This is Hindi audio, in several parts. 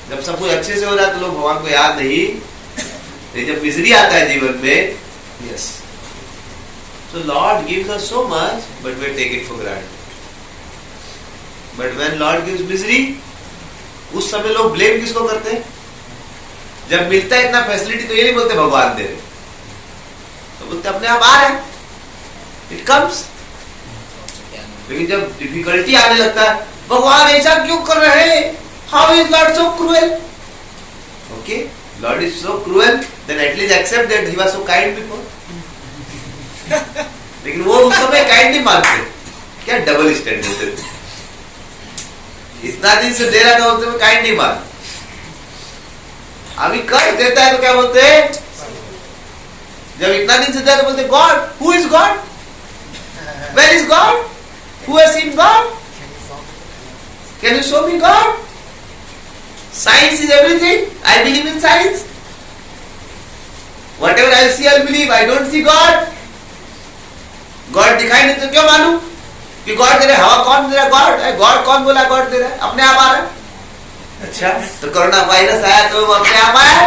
जब सब कुछ अच्छे से हो रहा है तो लोग भगवान को याद नहीं, लेकिन जब मिजरी आता है जीवन में, yes, so Lord gives us so much but we take it for granted. But when Lord gives misery, उस समय लोग ब्लेम किसको करते हैं? जब मिलता है इतना फैसिलिटी तो ये नहीं बोलते भगवान दे रहे, तो बोलते अपने आप आ रहा है, इट कम्स। लेकिन जब डिफिकल्टी आने लगता है, भगवान ऐसा क्यों कर रहे हैं? How is lord so cruel? Okay, lord is so cruel, then at least accept that he was so kind before. लेकिन वो उस समय काइंड नहीं मानते, क्या डबल स्टैंडर्ड, इतना दिन से दे रहा था उसमें काइंड नहीं मान, अभी कर देता है तो क्या बोलते हैं? जब इतना दिन से दे तो बोलते God, who is God, where is God, who has seen God, can you show me God, science is everything, I believe in science, whatever I see I believe, I don't see God. God दिखाई नहीं तो क्यों मानूं कि गॉड दे रहा है? हवा कौन दे रहा है? गॉड है। गॉड कौन बोला गॉड दे रहा है? अपने आप आ रहा है। अच्छा, तो कोरोना वायरस आया तो वो अपने आप आया।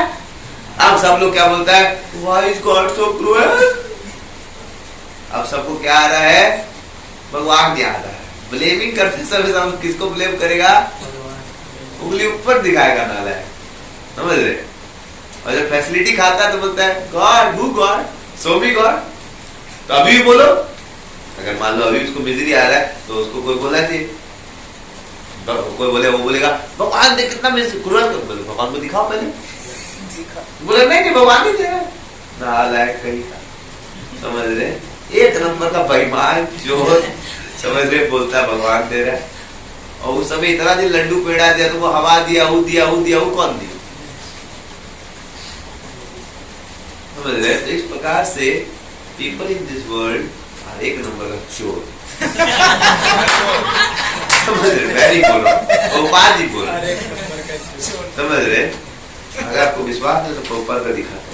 अब सब लोग क्या बोलता है? Why is God so cruel? अब सबको क्या आ रहा है? भगवान नहीं आ रहा है। ब्लेमिंग करते समय सब किसको ब्लेम करेगा? उंगली ऊपर दिखाएगा नाला है, समझ रहे? और जब फैसिलिटी खाता है तो बोलता है God, who God, so me God. तो अभी भी बोलो, अगर मान लो अभी उसको मिजरी आ रहा है तो उसको कोई बोलना चाहिए, कोई बोले, वो बोलेगा भगवान देख कितना क्रूएल, बोले भगवान को दिखाओ पहले, बोले नहीं भगवान नहीं दे रहा, नालायक कहीं का, समझ रहे? एक नंबर का बेईमान जो समझ रहे बोलता भगवान दे रहा है, और उस समय इतना दिन लड्डू पेड़ा दिया तो वो हवा दिया, वो दिया, वो दिया, वो कौन दिया, समझ रहे? तो इस प्रकार से people in this world are एक नंबर का चोर। समझ रहे? वेरी बोलो, गोपाल जी बोलो, समझ रहे? अगर आपको विश्वास है तो गोपाल का दिखाता हूँ।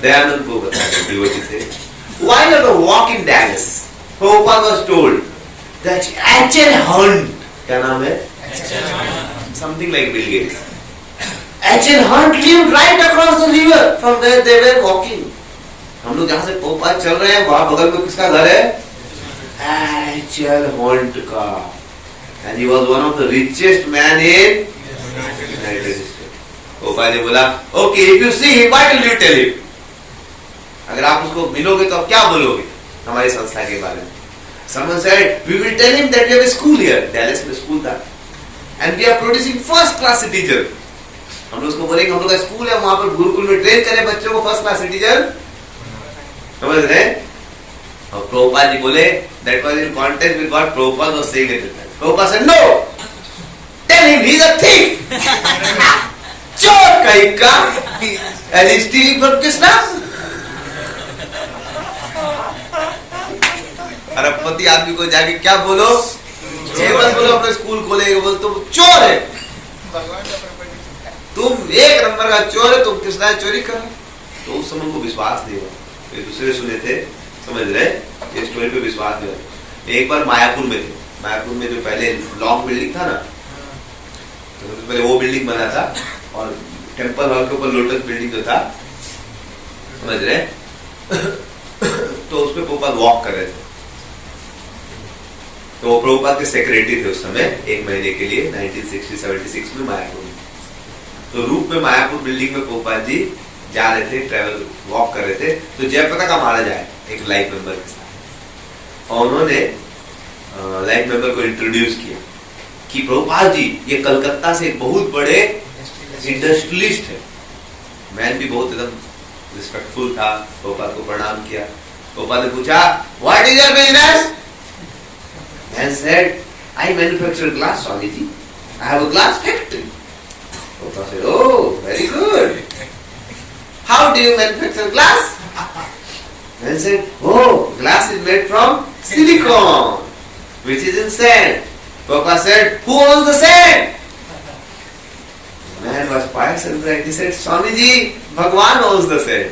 दयानंद को बताया, while on a walk in Dallas, Prabhupada was told that H.L. Hunt, क्या नाम है? Something like Bill Gates. H.L. Hunt lived right across the river from where they were walking. हम लोग जहाँ से Prabhupada चल रहे हैं वहाँ बगल में किसका घर है? H.L. Hunt का, and he was one of the richest man in United States. Prabhupada ने बोला, okay, if you see him, what will you tell him? अगर आप उसको मिलोगे तो आप क्या बोलोगे हमारी संस्था के बारे में? Someone said, we will tell him that we have a school here. Dallas में स्कूल था, and we are producing first class citizen. हम लोग उसको बोलेंगे हम लोग का स्कूल है, वहाँ पर गुरुकुल में ट्रेन करें बच्चों को फर्स्ट क्लास सिटीजन, समझ रहे? और प्रभुपाद जी बोले, that was in context with what Prabhupada was saying at the time. Prabhupada said, no, tell him he's a thief. चोर कहीं का, and he's stealing from Krishna. अरबपति आदमी को जाके क्या बोलो? ये मत बोलो अपने स्कूल खोलेगा, बोल तुम चोर है, तुम एक नंबर का चोर है, तुम कृष्णा चोरी कर। तो उस समय को विश्वास नहीं हुआ, एक दूसरे सुने थे, समझ रहे? ये स्टोरी पे विश्वास नहीं हुआ। एक बार मायापुर में थे, मायापुर में जो पहले लॉन्ग बिल्डिंग था ना, तो पहले वो बिल्डिंग बना था, और टेम्पल हॉल के ऊपर लोटस बिल्डिंग जो था, समझ रहे? तो उस पे प्रभुपाद वॉक कर रहे थे, तो वो प्रभुपाद के सेक्रेटरी थे उस समय, एक महीने के लिए 1976 में मायापुर में। तो रूप में मायापुर बिल्डिंग में प्रभुपाद जी जा रहे थे, ट्रैवल वॉक कर रहे थे, तो जयप्रदा का महाराज आए एक लाइफ मेंबर के साथ। और उन्होंने लाइन मेंबर को इंट्रोड्यूस किया कि प्रभुपाद जी ये कलकत्ता से बहुत बड़े इंडस्ट्रियलिस्ट है। मैन भी बहुत एकदम रिस्पेक्टफुल था, प्रभुपाद को प्रणाम किया। प्रभुपाद ने पूछा what is your business? Man said I manufacture glass Swami ji, I have a glass factory. Prabhupada said oh very good, how do you manufacture glass? Man said oh glass is made from silicon which is in sand. Prabhupada said who owns the sand? Man was pious and bright. He said Swamiji, Bhagwan owns the sand.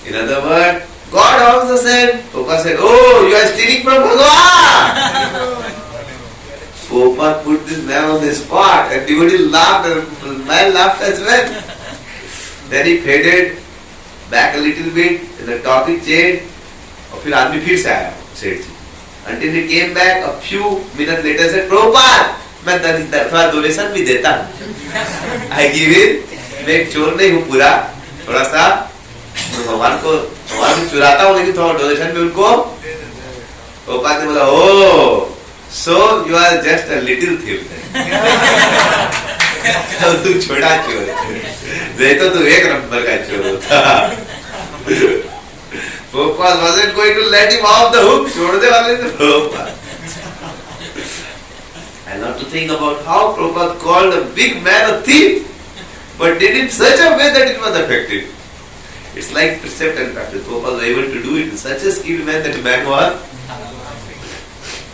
In other words, God owns the sand. Prabhupada said oh you are stealing from Bhagwan. Prabhupada put this man on the spot and devotee laughed and the man laughed as well. Then he faded back a little bit and the topic changed. और फिर आदमी फिर से आया सेठ जी। Until he came back a few minutes later said Prabhupada मैं थोड़ा डोनेशन भी देता हूँ। I give it, मैं एक चोर नहीं हूँ पूरा, थोड़ा सा भगवान को चुराता हूँ लेकिन थोड़ा डोनेशन भी उनको। प्रभुपाद ने बोला ओह so you are just a little thief. तू छोटा चोर है, तो तू एक नंबर का चोर होता। Prabhupada wasn't going to let him off the hook. छोड़ दे वाले थे Prabhupada. And not to think about how Prabhupada called a big man a thief, but did it in such a way that it was effective. It's like precept and practice. Prabhupada was able to do it in such a skilled man that the man was.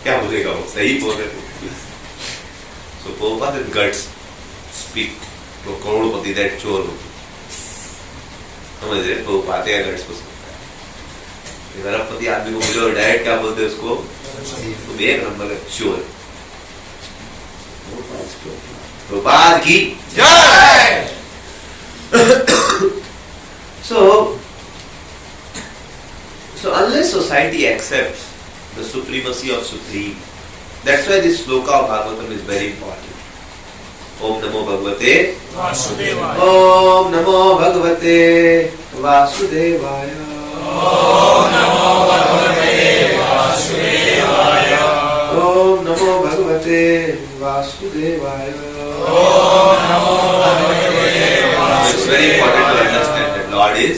क्या बोलेगा वो? सही बोल रहे थे. So Prabhupada with guts speak to Crorepati that चोर हो. समझ रहे? Prabhupada या guts को अरबपति आदमी को बोलो डायरेक्ट क्या बोलते हैं उसको? तुम एक नंबर का चोर। प्रभुपाद की जय। So unless society accepts the supremacy of Supreme, that's why this sloka of Bhagavatam is very important. Om Namo Bhagavate Vasudevaya. Om Namo Bhagavate Vasudevaya. Om Namo Bhagavate Vasudevaya. Om Namo Bhagavate Vasudevaya. Om Namo Bhagavate Vasudevaya. It's very important to understand that Lord is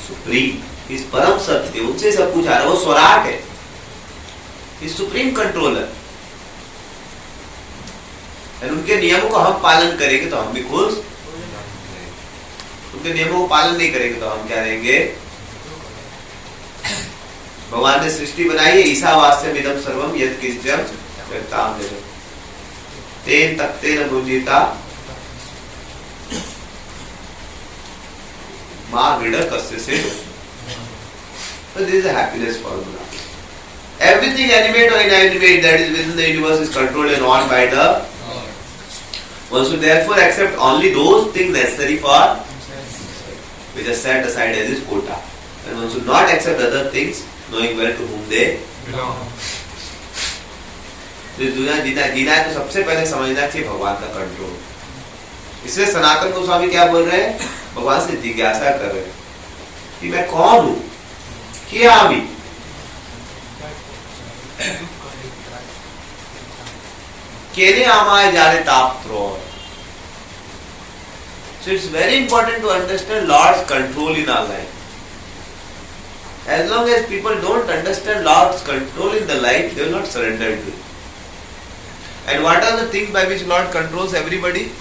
supreme. He is परम सत्य, उनसे सब कुछ आ रहा है, वो स्वराट है, He is supreme controller. और उनके नियमों को हम पालन करेंगे तो हम भी खुश, उनके नियमों को पालन नहीं करेंगे तो हम क्या रहेंगे? भगवान ने सृष्टि बनाई है, ईशावास्यम इदं सर्वम यत् किंचन जगतां जगत् तेन तत्तेन भुंजीता मां गृढ़ कस्य से। So this is a happiness formula. Everything animate or inanimate that is within the universe is controlled and owned by the. One should therefore accept only those things necessary for which are set aside as his quota, and one should not accept other things knowing well to whom they belong. तो दुनिया जीना है तो सबसे पहले समझना चाहिए भगवान का कंट्रोल। इसलिए सनातन गोस्वामी क्या बोल रहे हैं? भगवान से जिज्ञासा कर रहे हैं कि मैं कौन हूँ, क्या अभी केने आमाय जाने ताप त्रोण। So it's very important to understand Lord's control in our life. As long as people don't understand Lord's control in the life, they will not surrender to it. And what are the things by which Lord controls everybody?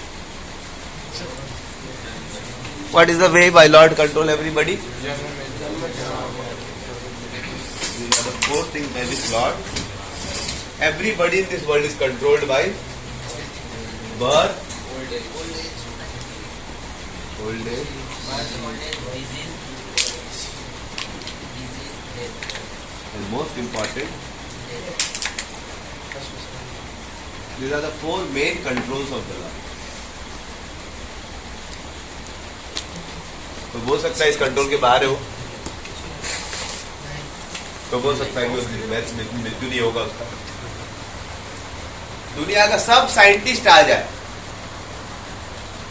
What is the way by Lord control everybody? These are the four things by which Lord. Everybody in this world is controlled by birth, old age, and most important, these are the four main controls of the life. तो बोल सकता है इस कंट्रोल के बाहर हो, तो बोल सकता है कि मृत्यु नहीं होगा उसका। दुनिया का सब साइंटिस्ट आ जाए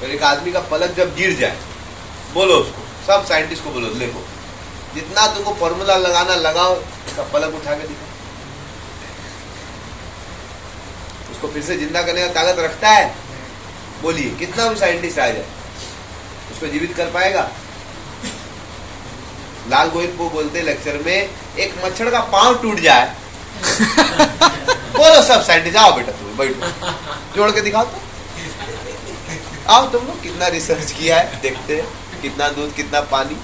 और एक आदमी का पलक जब गिर जाए, बोलो उसको, सब साइंटिस्ट को बोलो, देखो जितना तुमको फॉर्मूला लगाना लगाओ, उसका पलक उठा के दिखाओ। उसको फिर से जिंदा करने का ताकत रखता है? बोलिए, कितना भी साइंटिस्ट आ जाए उसको जीवित कर पाएगा? लाल गोविंद को बोलते लेक्चर में, एक मच्छर का पांव टूट जाए बोलो सब साइंटिस्ट आओ बेटा, तुम बैठो, जोड़ के दिखाओ तो। आओ तुम लोग, कितना रिसर्च किया है देखते हैं, कितना दूध कितना पानी।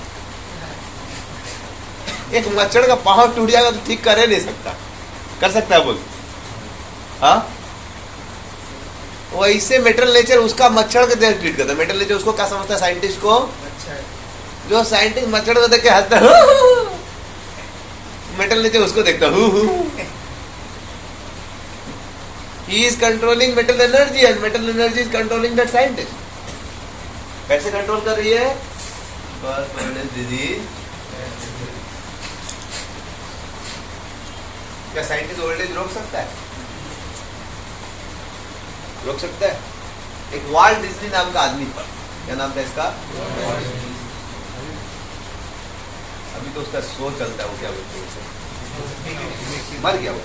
एक मच्छर का पांव टूट जाएगा तो ठीक कर नहीं सकता, कर सकता है बोल? हाँ, वैसे मेटल नेचर उसका मच्छर के देख ट्रीट करता है। मेटल नेचर उसको क्या समझता है साइंटिस्ट को? जो साइंटिस्ट मच्छर को देख के हंसता है, मेटल नेचर उसको देखता है। He is controlling metal energy and metal energy is controlling that scientist. कैसे कंट्रोल कर रही है? दीदी, क्या साइंटिस्ट ओल्ड एज रोक सकता है? रोक सकता है? एक वाल्ट डिज्नी नाम का आदमी पर, क्या नाम था इसका? अभी तो उसका शो चलता है, वो क्या बोलते हैं उसे, मर गया वो।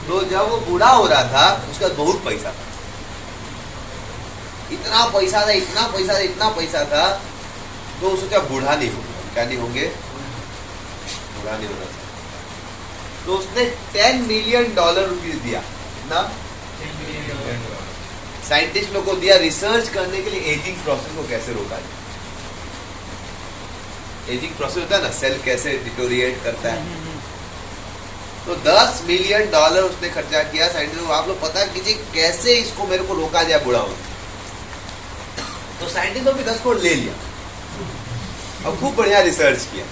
तो जब वो बूढ़ा हो रहा था, उसका बहुत पैसा था, इतना पैसा था, इतना पैसा था, इतना पैसा था, तो उसको क्या बूढ़ा नहीं होगा, क्या नहीं होंगे, बूढ़ा नहीं होना था। तो उसने $10 मिलियन रुपीज दिया, कितना? साइंटिस्ट लोग को दिया रिसर्च करने के लिए एजिंग प्रोसेस को कैसे रोका जाए। एजिंग प्रोसेस होता है ना, सेल कैसे डिटोरिएट करता है। तो $10 मिलियन उसने खर्चा किया साइंटिस्ट। आप लोग पता कीजिए कैसे इसको मेरे को रोका जाए बूढ़ा हो। तो साइंटिस्ट भी 10 करोड़ ले लिया और खूब बढ़िया रिसर्च किया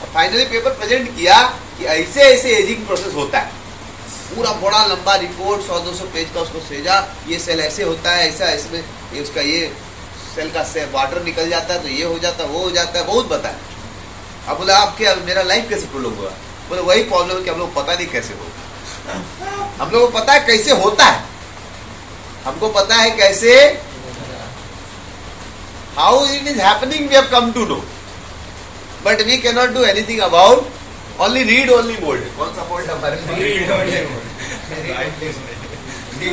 और फाइनली पेपर प्रेजेंट किया कि ऐसे ऐसे एजिंग प्रोसेस होता है। पूरा बड़ा लंबा रिपोर्ट 100-200 पेज का उसको भेजा, ये सेल ऐसे होता है, ऐसा इसमें ये उसका ये सेल का वाटर निकल जाता है तो ये हो जाता है, वो हो जाता है, बहुत बताया। अब बोला आपके मेरा लाइफ कैसे प्रोलॉन्ग हुआ? बोले वही प्रॉब्लम है कि हम लोग पता नहीं कैसे होगा। हम लोग को पता है कैसे होता है, हमको पता है कैसे, how it is happening we have come to know, but we can not do anything about, only read only mould. कौन सा मोल्ड हमारे? Read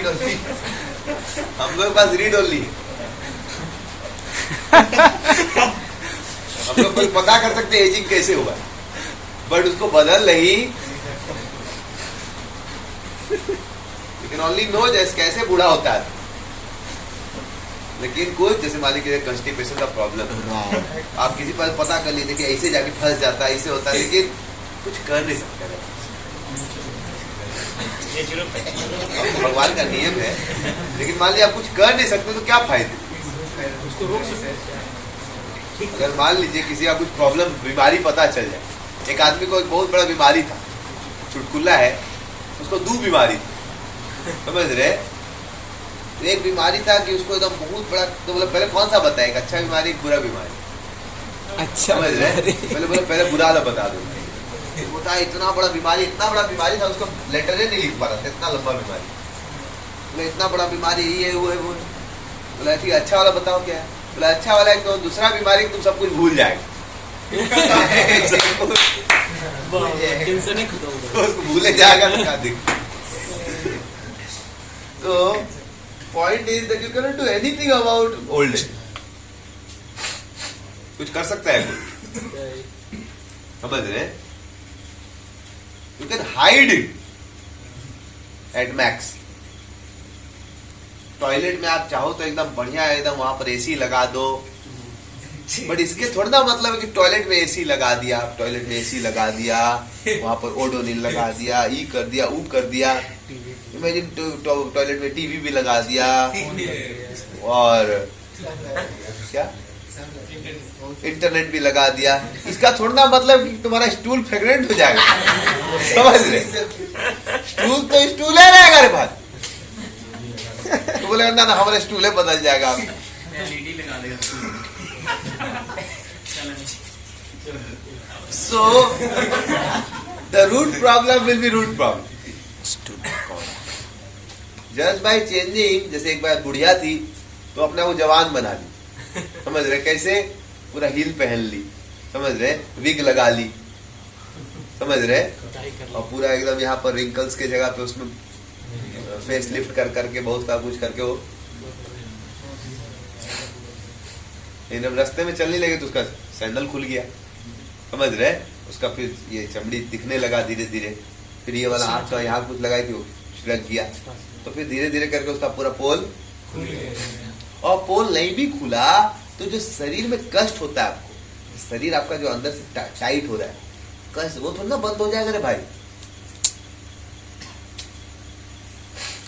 only. हम लोग पास रीड ओनली। हम लोग कोई पता कर सकते एजिंग कैसे हुआ, बट उसको बदल नहीं। यू कैन ओनली नो जैसे कैसे बूढ़ा होता है। लेकिन कुछ जैसे मान लीजिए कंस्टिपेशन का प्रॉब्लम, आप किसी पर पता कर लीजिए कि ऐसे जाके फंस जाता है, ऐसे होता है, लेकिन कुछ कर नहीं सकते। भगवान का नियम है, लेकिन मान लीजिए आप कुछ कर नहीं सकते तो क्या फायदे? उसको रोक सकते। अगर मान लीजिए किसी का कुछ प्रॉब्लम बीमारी पता चल जाए, एक आदमी को एक बहुत बड़ा बीमारी था, चुटकुला है, उसको 2 बीमारी थी, समझ रहे? एक बीमारी था कि उसको एकदम बहुत बड़ा, तो बोले पहले कौन सा बताए, एक अच्छा बीमारी एक बुरा बीमारी? अच्छा, समझ रहे? पहले बोले पहले बुरा वाला बता दो। बोला इतना बड़ा बीमारी, इतना बड़ा बीमारी था, उसको लेटर ही नहीं लिख पा रहा था, इतना लंबा बीमारी। बोले इतना बड़ा बीमारी ये वो है वो। बोला ठीक है, अच्छा वाला बताओ क्या है? बोला अच्छा वाला है तो दूसरा बीमारी तुम सब कुछ भूल जाएगा। भूले जाएगा तो क्या दिक्कत। तो point is that you can not do anything about old age. कुछ कर सकता है कोई, समझ रहे? You can hide it at max. Toilet में आप चाहो तो एकदम बढ़िया एकदम वहां पर एसी लगा दो, बट इसके थोड़ा ना मतलब है कि टॉयलेट में एसी लगा दिया, टॉयलेट में एसी लगा दिया, वहां पर ओडोनिल लगा दिया, ई कर दिया, ऊ कर दिया। इमेजिन टॉयलेट में टीवी भी लगा दिया और क्या इंटरनेट भी लगा दिया। इसका थोड़ा ना मतलब कि तुम्हारा स्टूल फ्रेग्रेंट हो जाएगा, समझ रहे? स्टूल तो स्टूल है रहेगा रे भाई। तो बोले ना हमारा स्टूल है बदल जाएगा। So the root problem will be root problem. Just by changing, जैसे एक बार बुढ़िया थी तो अपने वो जवान बना ली, समझ रहे? कैसे? पूरा हील पहन ली, समझ रहे, विग लगा ली, समझ रहे, और पूरा एकदम यहाँ पर रिंकल्स के जगह पे उसमें फेस लिफ्ट कर करके बहुत का कुछ करके वो, जब रास्ते में चलने लगे तो उसका सैंडल खुल गया, समझ रहे, उसका फिर ये चमड़ी दिखने लगा धीरे धीरे, फिर ये वाला हाथ का यहाँ कुछ लगाई थी वो छिलक गया, तो फिर धीरे धीरे करके उसका पूरा पोल खुल गया। और पोल नहीं भी खुला तो जो शरीर में कष्ट होता है, आपको शरीर आपका जो अंदर से टाइट हो रहा है कष्ट, वो थोड़ा ना बंद हो जाएगा रे भाई,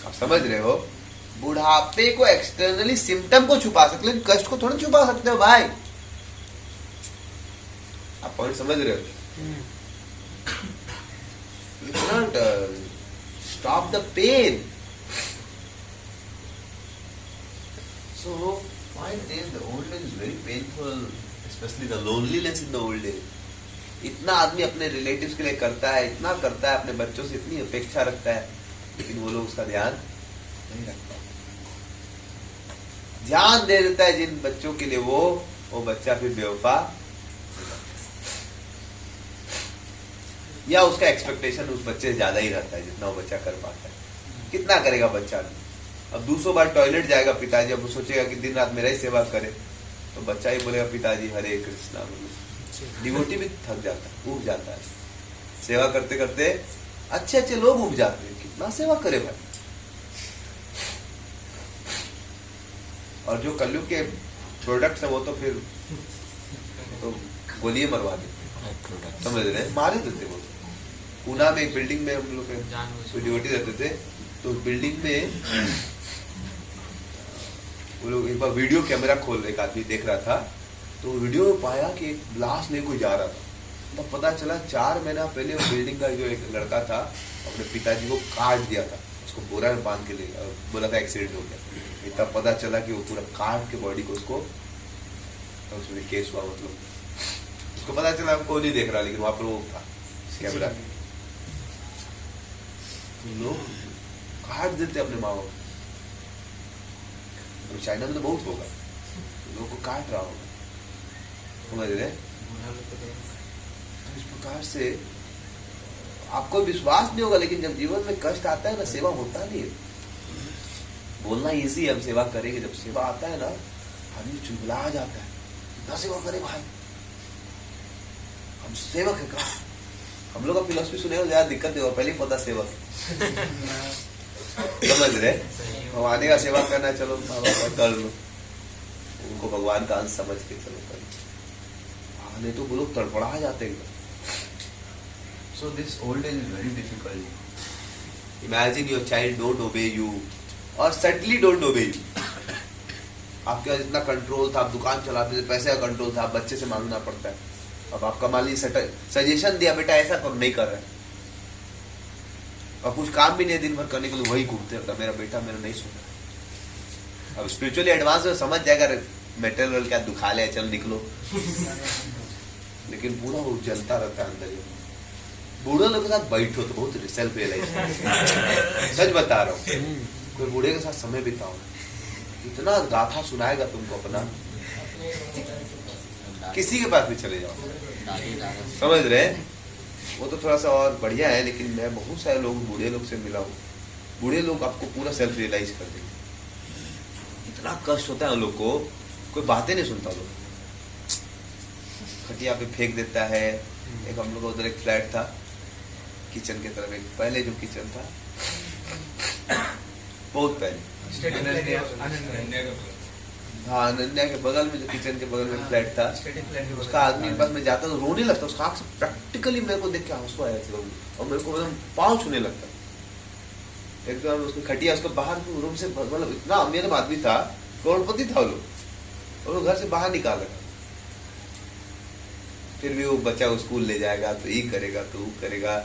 आप समझ रहे हो। बुढ़ापे को एक्सटर्नली सिम्टम को छुपा सकते, लेकिन कष्ट को थोड़ा छुपा सकते हो भाई, आप पॉइंट समझ रहे हो। You cannot stop the pain. So, point is, the old age is very painful, especially the loneliness in the old age. इतना आदमी अपने रिलेटिव्स के लिए करता है, इतना करता है, अपने बच्चों से इतनी अपेक्षा रखता है, लेकिन वो लोग उसका ध्यान नहीं रखता। ध्यान दे देता है जिन बच्चों के लिए वो बच्चा फिर बेवफा, या उसका एक्सपेक्टेशन उस बच्चे से ज्यादा ही रहता है जितना वो बच्चा कर पाता है। कितना करेगा बच्चा, अब 200 बार टॉयलेट जाएगा पिताजी, अब वो सोचेगा कि दिन रात मेरा ही सेवा करे, तो बच्चा ही बोलेगा पिताजी हरे कृष्णा, डिवोटी भी थक जाता है, उब जाता है, सेवा करते करते अच्छे अच्छे लोग उब जाते हैं, कितना सेवा करे भाई। और जो कलयुग के प्रोडक्ट्स है वो तो फिर तो गोलियां मरवा देते, समझ रहे, मारे देते वो। पूना में एक बिल्डिंग में हम लोग डिवोटी रहते थे, तो बिल्डिंग में वो लोग एक बार वीडियो कैमरा खोल, एक आदमी देख रहा था, तो वीडियो में पाया कि एक लाश ले कोई जा रहा था, तब पता चला 4 महीना पहले वो बिल्डिंग का जो एक लड़का था अपने पिताजी को काट दिया था, उसको बोरा में बांध के ले गया, बोला था एक्सीडेंट हो गया, तब पता चला कि वो पूरा काट के बॉडी को उसको, उसमें केस हुआ, मतलब उसको पता चला हमको नहीं देख रहा, लेकिन वहां पर वो था कैमरा, लोग काट देते अपने माँ बाप, चाइना में तो बहुत होगा, लोगों को काट रहा होगा, समझ रहे। तो इस प्रकार से आपको विश्वास नहीं होगा, लेकिन जब जीवन में कष्ट आता है ना, सेवा होता नहीं है। बोलना इजी है, हम सेवा करेंगे, जब सेवा आता है ना आदमी चुलबुला जाता है, कितना सेवा करे भाई, हम सेवक है का, हम लोग का फिलोसफी सुनेगा ज्यादा दिक्कत है, और पहले पता सेवक समझ रहे, भगवान का सेवा करना, चलो कर लो, उनको भगवान का अंश समझ के चलो कर, नहीं तो वो लोग तड़पड़ा जाते हैं। So this old age is very difficult. Imagine your child don't ओबे यू, और सटली डोंट ओबे यू। आपके पास इतना कंट्रोल था, आप दुकान चलाते थे, पैसे का कंट्रोल था, आप बच्चे से मांगना पड़ता है, अब आपका माली सजेशन दिया बेटा ऐसा कर, नहीं कर रहे, और कुछ काम भी नहीं दिन भर करने के लिए वही घूमते रहता, मेरा बेटा मेरा नहीं सुना। अब स्पिरिचुअली एडवांस में समझ जाएगा मेटेरियल क्या दुखा ले, चल निकलो, लेकिन पूरा वो जलता रहता है अंदर। बूढ़े लोग के साथ बैठो तो बहुत सेल्फ रियलाइज, सच बता रहा हूँ, कोई बूढ़े के साथ समय बिताओ, इतना गाथा सुनाएगा तुमको अपना, किसी के पास भी चले जाओ, समझ रहे, वो तो थोड़ा सा और बढ़िया है, लेकिन मैं बहुत सारे लोग बूढ़े लोग से मिला हूँ, बूढ़े लोग आपको पूरा सेल्फ रियलाइज कर देंगे, इतना कष्ट होता है उन लोग को, कोई बातें नहीं सुनता, लोग खटिया पे फेंक देता है। एक हम लोग उधर एक फ्लैट था किचन के तरफ, एक पहले जो किचन था बहुत पहले, हाँ अनन्या के बगल में जो किचन के बगल में फ्लैट था, उसका आदमी के पास में जाता तो रोने लगता, उसका आंख से प्रैक्टिकली मेरे को देख के आंसू आया थे, और मेरे को एकदम पाँव छूने लगता। एकदम उसको खटिया, उसको बाहर रूम से, मतलब इतना अमीर आदमी था, करोड़पति था वो लोग, और वो घर से बाहर निकाला, फिर भी वो बच्चा को स्कूल ले जाएगा, तो ये करेगा तो वो करेगा,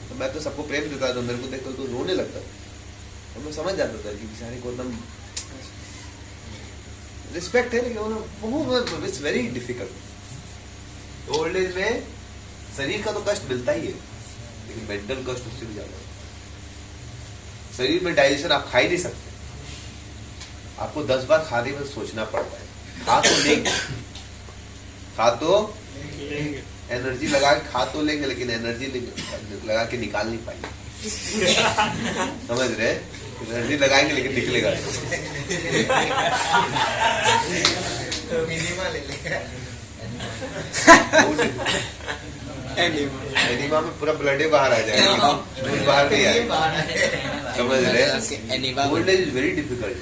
तो मैं तो सबको प्रेम देता था, मेरे को देखकर तो रोने लगता, और मैं समझ जाता था कि बेचारे को एकदम रिस्पेक्ट है, लेकिन बहुत it's very difficult. Old age में शरीर का तो कष्ट मिलता ही है, लेकिन मेंटल कष्ट उससे भी ज्यादा। शरीर में डाइजेशन आप खा ही नहीं सकते, आपको 10 बार खाने में सोचना पड़ता है, खा तो नहीं, खा तो एनर्जी लगा के खा तो लेंगे, लेकिन एनर्जी लगा के निकाल नहीं पाएंगे। समझ रहे? एनर्जी लगाएंगे लेकिन निकलेगा। एनिमा में पूरा ब्लड बाहर आ जाएगा, खून बाहर नहीं आएगा। समझ रहे? Old age is very difficult.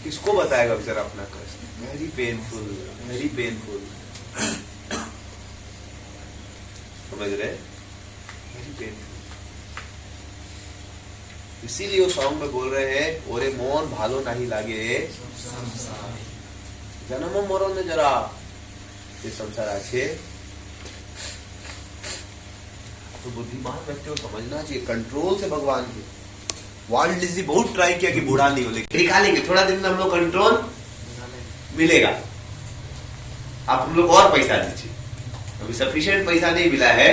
किसको बताएगा बेचारा अपना कष्ट? Very painful, very painful. समझ रहे? Very painful. इसीलिए वो सॉन्ग में बोल रहे हैं, ओरे मोन भालो नहीं लागे जन्म मरण में जरा ये संसार आछे। तो बुद्धिमान व्यक्ति को समझना चाहिए कंट्रोल से भगवान के। वर्ल्ड डिजीज बहुत ट्राई किया कि बूढ़ा नहीं हो, लेकिन निकालेंगे थोड़ा दिन में हम लोग कंट्रोल मिलेगा। आप हम लोग और पैसा दीजिए, अभी सफिशिएंट पैसा नहीं मिला है,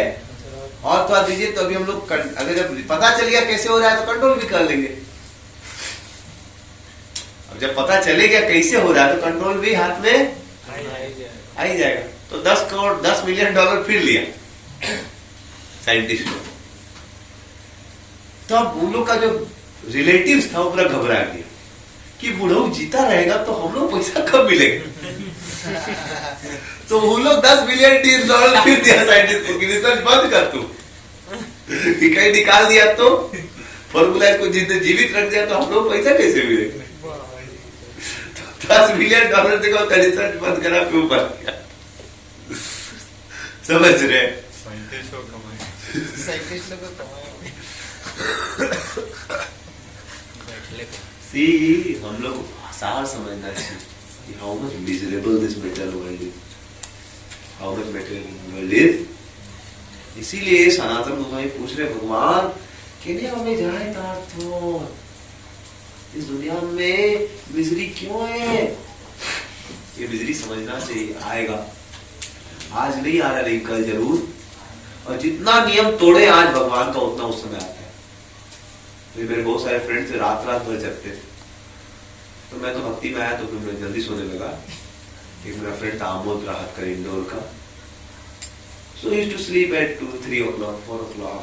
और थोड़ा दीजिए तो अभी हम लोग अगर जब पता चल गया कैसे हो रहा है तो कंट्रोल भी कर लेंगे। अब जब पता चलेगा कैसे हो रहा है तो कंट्रोल भी हाथ में आ ही जाएगा। तो 10 करोड़ 10 मिलियन डॉलर फिर लिया साइंटिस्ट ने। तो अब उन लोग का जो रिलेटिव्स था वो पूरा घबरा गया कि बूढ़ा जीता रहेगा तो हम लोग पैसा कब मिलेगा। तो वो लोग 10 मिलियन डॉलर फिर दिया साइंटिस्ट को कि रिसर्च बंद कर तू, कहीं निकाल दिया तो फॉर्मूला इसको जीवित रख दिया तो हम लोग पैसा कैसे मिलेगा। 10 मिलियन डॉलर देखो रिसर्च बंद करा फिर ऊपर दिया। समझ रहे? साइंटिस्ट को सी हम लोग सार समझना चाहिए कि how much miserable this material world is, how much material world is. इसीलिए सनातन गोस्वामी पूछ रहे भगवान कि हमें जाए तो इस दुनिया में मिजरी क्यों है। ये मिजरी समझना चाहिए, आएगा, आज नहीं आ रहा लेकिन कल जरूर। और जितना नियम तोड़े आज भगवान का उतना उस समय आता है। तो मेरे बहुत सारे फ्रेंड्स रात भर जगते थे, तो मैं तो भक्ति में आया तो फिर मैं जल्दी सोने लगा। एक मेरा फ्रेंड था आमोद राहत कर इंदौर का, so used to sleep at 2, 3 o'clock, 4 o'clock।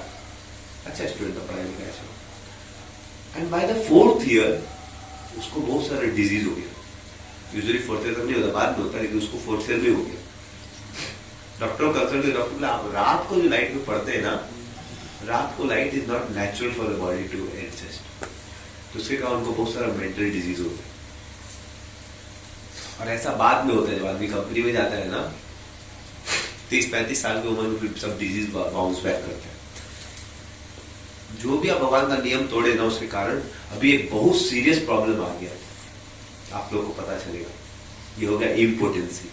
अच्छा स्टूडेंट था, पढ़ाई में अच्छा। And by the 4th year उसको बहुत सारे डिजीज हो गया। यूजुअली 4th ईयर तक नहीं होता, बाद में होता, लेकिन उसको 4th ईयर में हो गया। डॉक्टर कंसल्ट किया, डॉक्टर बोला आप रात को जो लाइट में पढ़ते हैं ना, रात को light is not natural for the body to adjust. तो उसके कारण उनको बहुत सारा मेंटल डिजीज हो गया। और ऐसा बाद में होता है जब आदमी कंपनी में जाता है ना, 30-35 साल की उम्र में सब डिजीज बाउंस बैक करते हैं। जो भी आप भगवान का नियम तोड़े ना, उसके कारण अभी एक बहुत सीरियस प्रॉब्लम आ गया। आप लोगों को पता चलेगा, ये हो गया इम्पोटेंसी।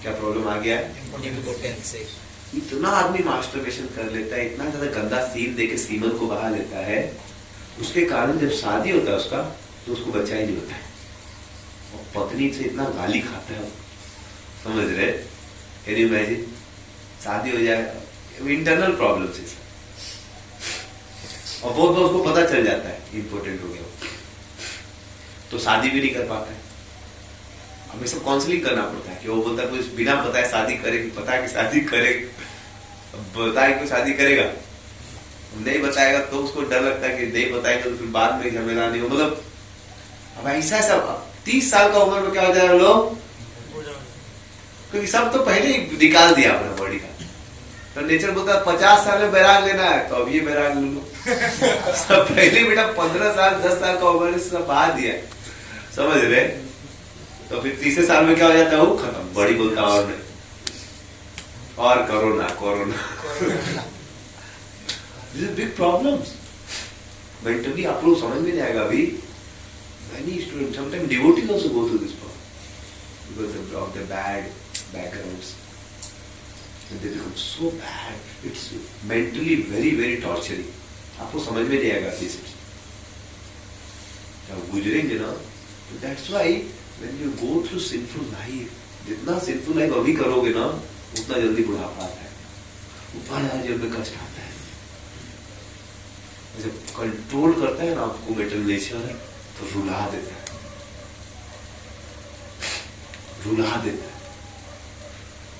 क्या प्रॉब्लम आ गया है? इम्पोटेंसी। इतना आदमी मास्टरबेशन कर लेता है, इतना ज्यादा गंदा सीन देके सीमन को बहा लेता है, उसके कारण जब शादी होता है उसका तो उसको बच्चा ही नहीं होता है, और पत्नी से इतना गाली खाता है। समझ रहे? Can you imagine? शादी हो जाए, इंटरनल प्रॉब्लम से, और बहुत बार उसको पता चल जाता है इम्पोर्टेंट हो गया, तो शादी भी नहीं कर पाता है। हमें सब काउंसलिंग करना पड़ता है कि वो बोलता है कुछ बिना बताए शादी करे, पता है कि शादी करे, बताए कि शादी करेगा, नहीं बताएगा तो उसको डर लगता है कि नहीं बताएगा तो फिर बाद में झमेला नहीं हो। मतलब अब ऐसा सब 30 साल का उम्र में क्या हो जाएगा लोग, क्योंकि सब तो पहले ही निकाल दिया अपना बॉडी का। तो नेचर बोलता है 50 साल में बैराग लेना है तो अब ये बैराग ले लो। सब पहले बेटा 15 साल 10 साल का उम्र सब बहा दिया, समझ रहे? तो फिर 30 साल में क्या हो जाता है, वो खत्म, बॉडी बोलता और नहीं, और कोरोना बिग प्रॉब्लम्स मेंटली। आप लोग समझ में नहीं आएगा अभी। Many students, sometimes devotees also go through this problem because of their bad backgrounds. And they become so bad. It's mentally very, very torturing. आपको समझ में नहीं आएगा ये सब जब गुजरेंगे ना। That's why when you go through sinful life, जितना sinful life अभी करोगे ना, उतना जल्दी बुढ़ापा आता है, ऊपर जब में कष्ट आता है। जब कंट्रोल करता है ना आपको मेंटल नेचर, तो रुला देता है। रुला देता है।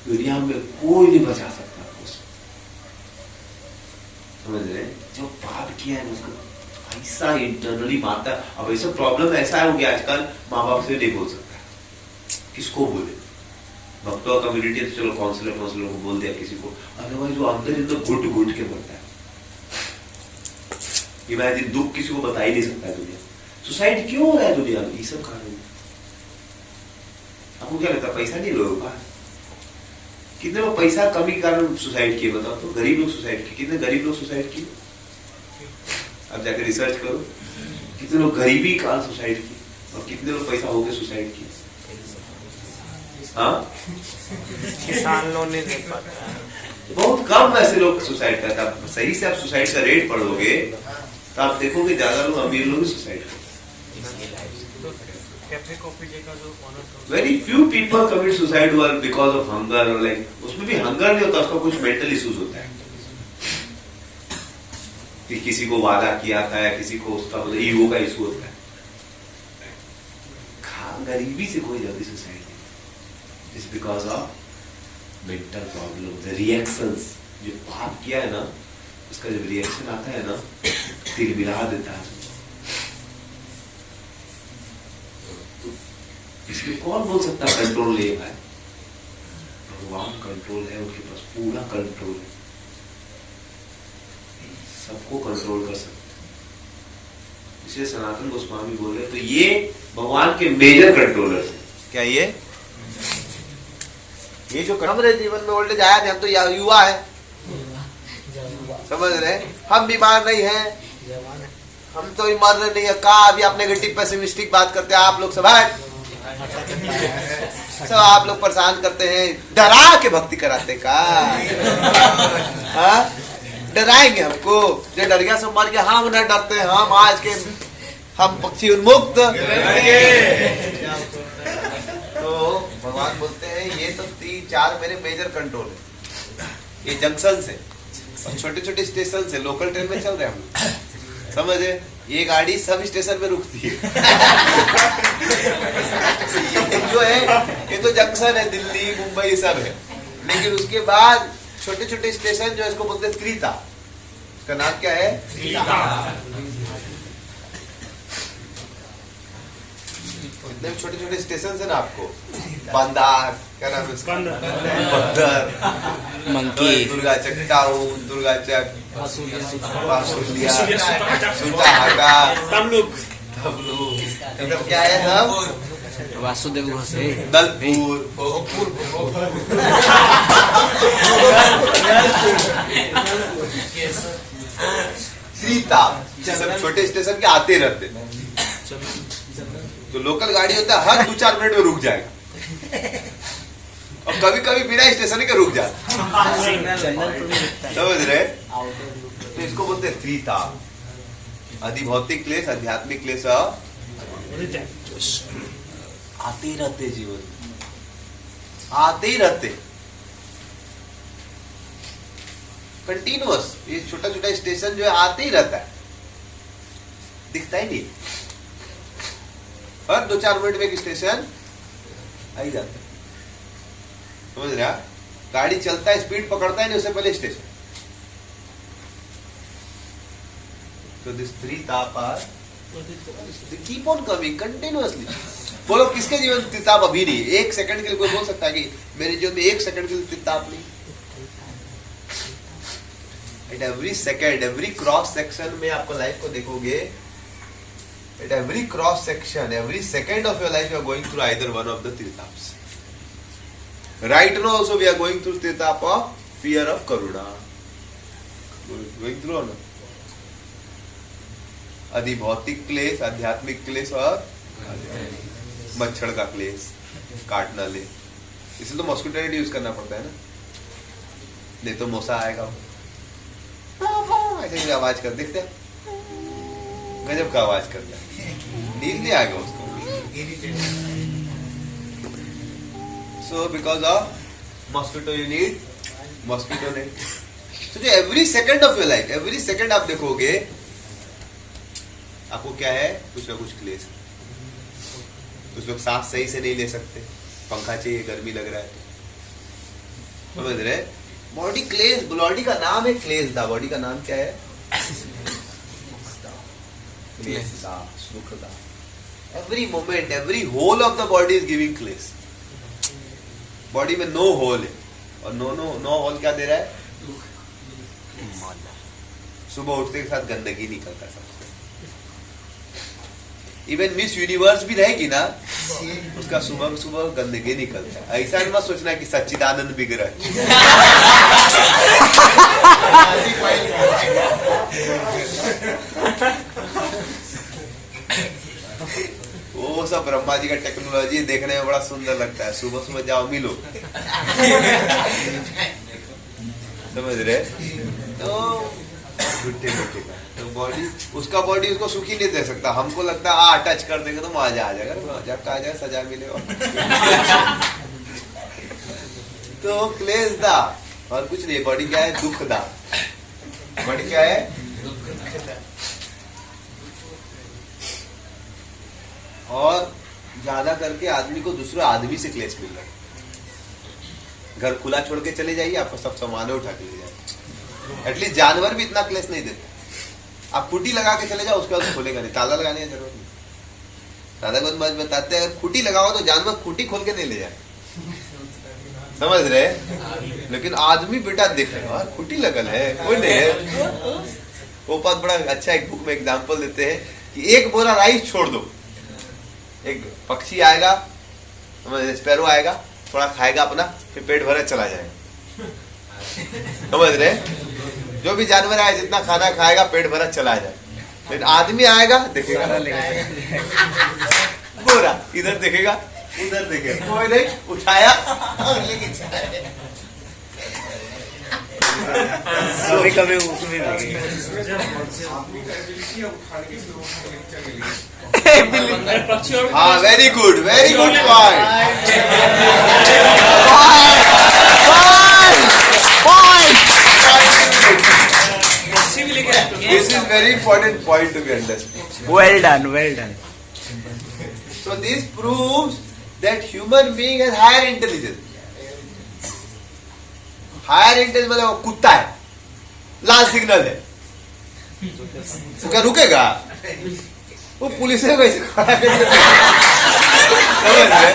दुनिया में कोई नहीं बचा सकता उसको, समझ रहे? जो पाप किया है उसको ऐसा इंटरनली मारता है। अब ऐसा प्रॉब्लम ऐसा हो गया आजकल, माँ बाप से नहीं बोल सकता, किसको बोले? भक्तों का कम्युनिटी तो चलो काउंसलर को बोल दिया किसी को, अदरवाइज वो अंदर घुट घुट के मरता है। इमेजिन, दुख किसी को बता ही नहीं सकता है दुनिया। सुसाइड क्यों हो रहा है दुनिया में? ये सब कारण। आपको क्या लगता है पैसा नहीं लोगों का? कितने लोग पैसा कमी के कारण सुसाइड किए बताओ तो? गरीब लोग सुसाइड किए, कितने गरीब लोग सुसाइड किए? आप जाकर रिसर्च करो, कितने लोग गरीबी के कारण सुसाइड किए और कितने लोग पैसा होके सुसाइड किए? हाँ, किसान लोन नहीं दे पाता, बहुत कम ऐसे लोग सुसाइड करते हैं। सही से आप सुसाइड का रेट पढ़ोगे तो आप देखोगे ज्यादा लोग, अमीर लोग सुसाइड करते। Very few people commit suicide because of hunger, और लाइक उसमें भी हंगर नहीं होता, उसका कुछ मेंटल इश्यूज होता है कि किसी को वादा किया था या किसी को उसका ईगो का इशू होता है। गरीबी से कोई जल्दी सुसाइड नहीं, it's because of mental problem, the reactions. जो पाप किया है ना, उसका जब रिएक्शन आता है ना, तिल मिला देता है। इसलिए कौन बोल सकता है कंट्रोल ले भाई? भगवान कंट्रोल है, उनके पास पूरा कंट्रोल है, सबको कंट्रोल कर सकते हैं। इसलिए सनातन गोस्वामी बोल रहे तो ये भगवान के मेजर कंट्रोलर है। क्या ये जो हमारे जीवन में ओल्ड एज आया नहीं, हम तो युवा है, समझ रहे? हम बीमार नहीं हैं, हम तो मर रहे नहीं है। कहा अभी आप नेगेटिव पेसिमिस्टिक बात करते हैं, आप लोग सब सब आप लोग परेशान करते हैं, डरा के भक्ति कराते का। हाँ, डराएंगे हमको, जो डर गया सब मर गया। हम न डरते हैं, हम आज के हम पक्षी उन्मुक्त। तो भगवान बोलते हैं ये तो 3-4 मेरे मेजर कंट्रोल है। ये जंक्शन से और छोटे छोटे स्टेशन से, लोकल ट्रेन में चल रहे हैं हम, समझे? ये गाड़ी सब स्टेशन में रुकती है। ये जो है ये तो जंक्शन है, दिल्ली मुंबई सब है, लेकिन उसके बाद छोटे छोटे स्टेशन जो इसको बोलते हैं त्रिता। इसका नाम क्या है? इतने छोटे छोटे स्टेशन है ना आपको। बंदर, क्या नाम है उसका? बंदर, मंकी, दुर्गा चक टाउन, दुर्गा चक, वासुलिया, सुताहाटा, तमलुक, मतलब क्या है सब? वासुदेव घोषे, दलपुर, सीता, सब छोटे स्टेशन के आते रहते। तो लोकल गाड़ी होता है हर 2-4 मिनट में रुक जाएगा, और कभी कभी बिना स्टेशन के रुक जाता, समझ रहे? तो इसको बोलते हैं त्रिता, अधिभौतिक क्लेश, आध्यात्मिक क्लेश, आते रहते जीवन, आते ही रहते कंटिन्यूअस। ये छोटा छोटा स्टेशन जो है आते ही रहता है, दिखता ही नहीं। हर 2-4 मिनट में एक स्टेशन आ ही जाता है, समझ रहे? गाड़ी चलता है, स्पीड पकड़ता है नहीं, उससे पहले स्टेशन। तो दिस थ्री ताप कीप ऑन कमिंग कंटिन्यूअसली। बोलो किसके जीवन में ताप अभी नहीं? 1 सेकंड के लिए कोई बोल सकता है कि मेरे जीवन में 1 सेकंड के लिए ताप नहीं? At every second, every cross section में आपको लाइफ को देखोगे, at every cross section, every second of your life you are going through either one of the three taps. Right now also we are going through the tap of fear of karuna, going through or not? अधिभौतिक क्लेश, आध्यात्मिक क्लेश और मच्छर का क्लेश, काटना ले। इसलिए तो मॉस्किटो नेट यूज करना पड़ता है ना, नहीं तो मौसा आएगा ऐसे आवाज कर, देखते गजब का आवाज करता है, नींद नहीं आएगा उसको। So because of mosquito you need mosquito net. तो जो every second of your life, every second आप देखोगे आपको क्या है, कुछ ना कुछ क्लेश। कुछ लोग सांस सही से नहीं ले सकते, पंखा चाहिए, गर्मी लग रहा है, समझ रहे? बॉडी क्लेश, बॉडी का नाम है क्लेशदा। बॉडी का नाम क्या है? क्लेशदा, सुखदा। Every moment, every hole of the body is giving क्लेश। बॉडी में नो होल है, और नो होल क्या दे रहा है? सुबह उठते के साथ गंदगी निकलता है सबसे। इवन मिस यूनिवर्स भी रहेगी ना, उसका सुबह सुबह गंदगी निकलता है। ऐसा मत सोचना कि सच्चिदानंद बिग रहा वो सब ब्रह्मा जी का टेक्नोलॉजी देखने में बड़ा सुंदर लगता है। सुबह सुबह जाओ मिलो, समझ रहे? तो तो बॉडी, उसका बॉडी उसको सुख ही नहीं दे सकता। हमको लगता है टच कर देंगे तो मजा आ जाएगा, मजा आ जाएगा, सजा मिलेगा। तो क्लेशदा, और कुछ नहीं। बॉडी क्या है? दुखदा। बॉडी क्या है? और ज्यादा करके आदमी को दूसरे आदमी से क्लेश मिल रहा है। घर खुला छोड़ के चले जाइए, आपको सब सामान उठा के ले जाए। एटलीस्ट जानवर भी इतना क्लेश नहीं देते। आप खुटी लगा के चले जाओ, उसके बाद खोलेगा नहीं, ताला लगाने की जरूरत नहीं। दादा बताते हैं, अगर खुटी लगाओ तो जानवर खुटी खोल के नहीं ले जाए, समझ रहे? लेकिन आदमी बेटा देख रहे हो, खुटी लगल है, कोई नहीं है। वो बहुत बड़ा अच्छा एक बुक में एग्जाम्पल देते हैं कि एक बोरा राइस छोड़ दो, एक पक्षी आएगा, स्पैरो आएगा, थोड़ा खाएगा अपना, फिर पेट भरा चला जाएगा, समझ रहे? जो भी जानवर आए जितना खाना खाएगा पेट भरा चला जाए। लेकिन आदमी आएगा, देखेगा बोरा, इधर देखेगा उधर देखेगा, कोई नहीं, उठाया कभी कभी उसमें हाँ, very good This is very important point to be understood. well done. So this proves that human being has higher intelligence. Higher intelligence मतलब वो कुत्ता है, लाल सिग्नल है, वो क्या रुकेगा? वो पुलिस है वैसे खड़ा करके, समझ रहे?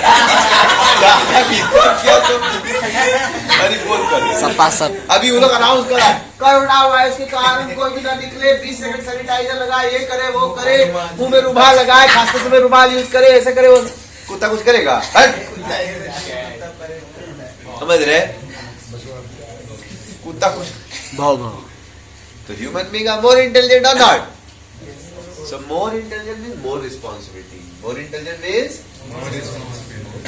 अभी वो लोग अनाउंस करा, कोरोना वायरस के कारण कोई भी ना निकले, 20 सेकंड सैनिटाइजर लगाए, ये करे वो करे, मुंह में रुमाल लगाए, खांसते समय रुमाल यूज करे, ऐसा करे। वो कुत्ता कुछ करेगा? समझ रहे? कुत्ता कुछ भाव तो human being are more intelligent और not? So more intelligent means more responsibility. More intelligent means more responsibility.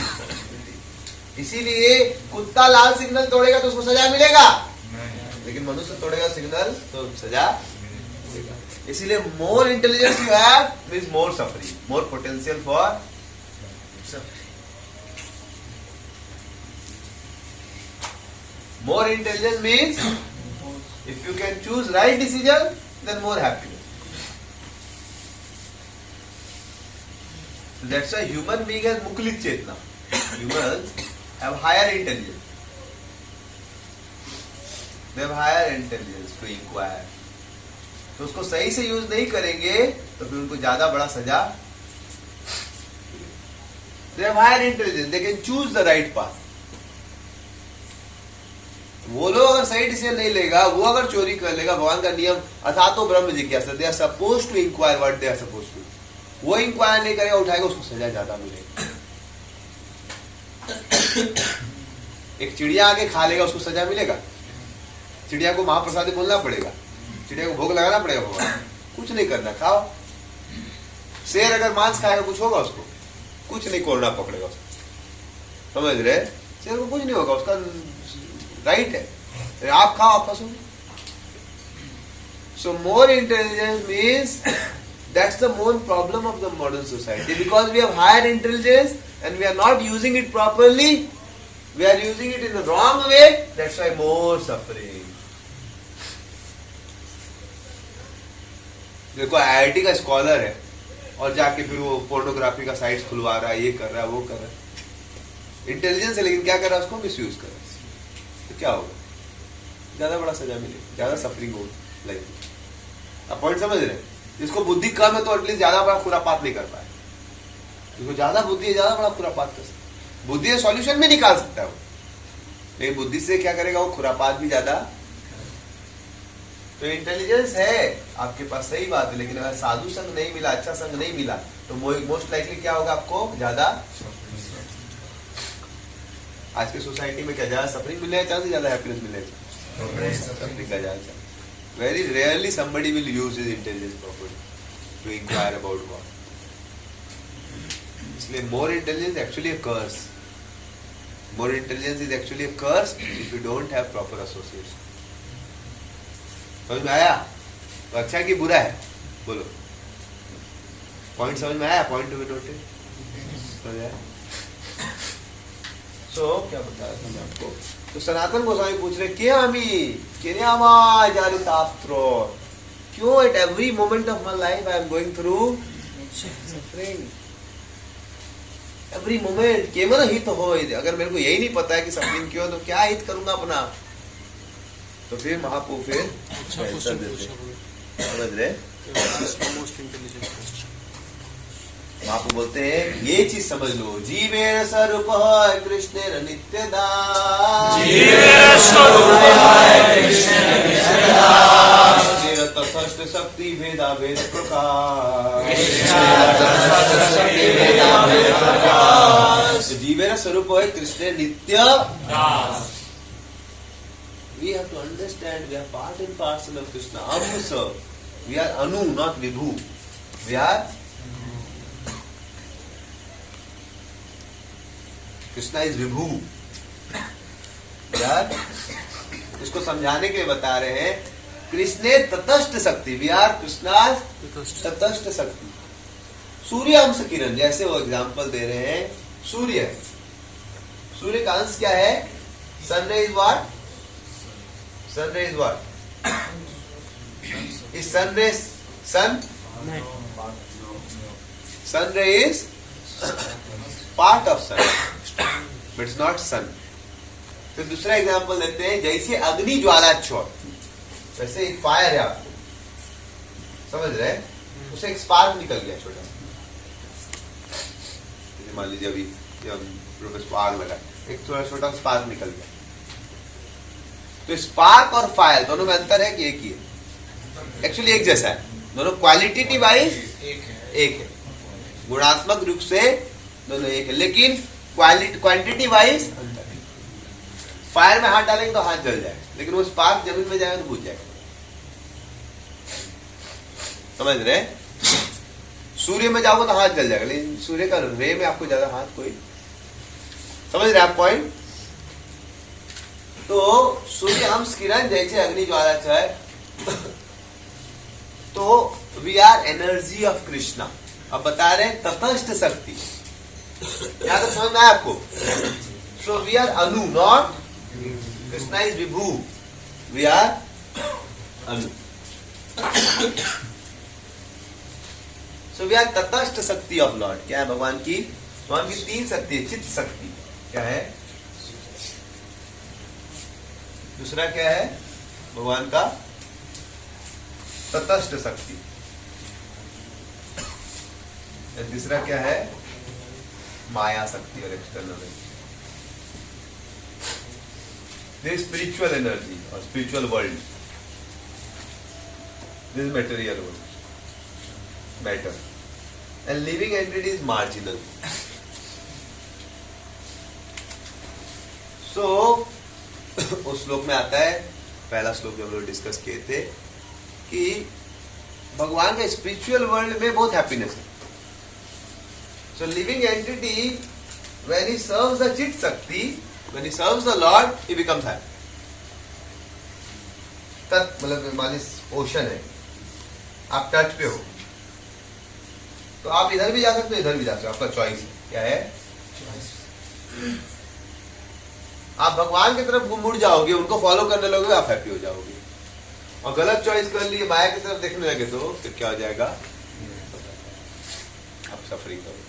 इसीलिए कुत्ता लाल सिग्नल तोड़ेगा तो उसको सजा मिलेगा, लेकिन मनुष्य तोड़ेगा सिग्नल तो सजा मिलेगा। इसीलिए more intelligence you have means more suffering, more potential for suffering. More intelligence means if you can choose right decision, then more happiness. That's why human being has muklit chetna. Humans have higher intelligence. They have higher intelligence to inquire. तो उसको सही से यूज नहीं करेंगे तो फिर उनको ज्यादा बड़ा सजा। They have higher intelligence. They can choose the right path. वो लोग अगर सही डिसीजन नहीं लेगा, वो अगर चोरी कर लेगा, भगवान का नियम अथातो ब्रह्म जिज्ञासा, they are supposed to inquire what they are supposed to. वो इंक्वायर नहीं करेगा, उठाएगा, उसको सजा ज्यादा मिलेगी। एक चिड़िया आके खा लेगा, उसको सजा मिलेगा? चिड़िया को महाप्रसाद बोलना पड़ेगा, चिड़िया को भोग लगाना पड़ेगा, भगवान कुछ नहीं करना, खाओ। शेर अगर मांस खाएगा कुछ होगा उसको? कुछ नहीं, कोरोना पकड़ेगा उसको, समझ रहे? शेर को कुछ नहीं होगा, उसका राइट है, आप खाओ, आप फंसो। So more intelligence means that's the main problem of the modern society, because we have higher intelligence and we are not using it properly. We are using it in the wrong way. That's why more suffering. देखो IIT का स्कॉलर है और जाके फिर वो पोर्नोग्राफी का साइट्स खुलवा रहा है, ये कर रहा है, वो कर रहा है, इंटेलिजेंस है लेकिन क्या कर रहा है, उसको मिसयूज कर रहा है, तो क्या होगा, ज्यादा बड़ा सजा मिलेगा, ज्यादा सफरिंग होगी लाइफ में। आप पॉइंट समझ रहे हैं? जिसको बुद्धि कम है तो एटलीस्ट ज्यादा बड़ा खुरापात नहीं कर पाए, जिसको ज्यादा बुद्धि है ज्यादा बड़ा खुरापात कर सकता, बुद्धि है सॉल्यूशन भी निकाल सकता है वो, लेकिन बुद्धि से क्या करेगा वो, खुरापात भी ज्यादा। तो इंटेलिजेंस है आपके पास, सही बात है, लेकिन अगर साधु संग नहीं मिला, अच्छा संग नहीं मिला, तो मोस्ट लाइकली क्या होगा, आपको ज्यादा, आज की सोसाइटी में क्या ज्यादा सफरिंग मिलने का चांस, ज्यादा हैप्पीनेस मिलने का सफरिंग का ज्यादा chance. Very rarely somebody will use his intelligence properly to inquire about God. इसलिए more intelligence actually a curse. More intelligence is actually a curse if you don't have proper association. समझ में आया? तो अच्छा कि बुरा है, बोलो। पॉइंट समझ में आया? पॉइंट टू बी नोटेड, समझ आया? सो क्या बता रहा था मैं आपको, तो सनातन गोस्वामी पूछ रहे क्यों at every moment of my life I am going through suffering, every moment केवल हित हो, अगर मेरे को यही नहीं पता है कि सफरिंग क्यों, तो क्या हित करूंगा अपना। तो फिर महाप्रभु फिर आंसर देते, समझ रहे? महाप्रभु बोलते हैं ये चीज समझ लो, जीवेर स्वरूप है कृष्णेर नित्यदास, जीवेर स्वरूप है कृष्णेर नित्यदास, तथस्थ शक्ति भेदा भेद प्रकाश, जीवेर स्वरूप है कृष्णेर नित्यदास। We have to understand we are part and parcel of Krishna. Amsa. We are Anu, not Vibhu. We are Krishna is Vibhu. We are, इसको समझाने के लिए बता रहे हैं, कृष्ण तटस्थ शक्ति, we are Krishna's तटस्थ शक्ति। सूर्य अंश किरण, जैसे वो एग्जाम्पल दे रहे हैं, सूर्य, सूर्य का अंश क्या है? सन रे is what? Sun ray is what? Is sun ray sun? Sun ray is part of sun, but it's not sun. फिर दूसरा एग्जांपल देते हैं, जैसे अग्नि ज्वाला छोड़, वैसे एक फायर है आपको, समझ रहे हैं? उसे एक स्पार्क निकल गया छोटा, मान लीजिए अभी आग लगा, एक थोड़ा छोटा स्पार्क निकल गया, तो स्पार्क और फायर दोनों में अंतर है कि एक ही है? एक्चुअली एक जैसा है, दोनों क्वालिटेटिव वाइज एक है, गुणात्मक रूप से दोनों एक है, लेकिन क्वांटिटी वाइज अंतर है। फायर में हाथ डालेंगे तो हाथ जल जाएगा, लेकिन वो स्पार्क जमीन में जाएगा तो बुझ जाएगा, समझ रहे? सूर्य में जाओगे तो हाथ जल जाएगा, लेकिन सूर्य का रे में आपको ज्यादा हाथ कोई, समझ रहे आप पॉइंट? तो सूर्य अंश किरण जैसे अग्नि ज्वाला चाहे, तो we are energy of Krishna. अब बता रहे हैं तटस्थ शक्ति, यहां तक समझ में आया आपको? So we are anu, not Krishna is vibhu, we are anu. So we are tatastha shakti of Lord. क्या है भगवान की? भगवान की तीन शक्ति है। चित्त शक्ति क्या है? दूसरा क्या है भगवान का? तटस्थ शक्ति। तीसरा क्या है? माया शक्ति और एक्सटर्नल। दिस स्पिरिचुअल एनर्जी और spiritual world, this material world, matter, and living entity is marginal. So उस श्लोक में आता है, पहला श्लोक जो हम लोग डिस्कस किए थे, कि भगवान के स्पिरिचुअल वर्ल्ड में बहुत हैप्पीनेस है। So living entity when he serves the चित्त शक्ति, when he serves the lord, he becomes happy. तट मतलब मान ओशन है, आप टच पे हो, तो आप इधर भी जा सकते हो, इधर भी जा सकते हो, आपका चॉइस है। क्या है? आप भगवान की तरफ मुड़ जाओगे, उनको फॉलो करने लगोगे, आप हैप्पी हो जाओगे। और गलत चॉइस कर लिए, माया की तरफ देखने लगे, तो फिर क्या हो जाएगा? आप सफरिंग करोगे।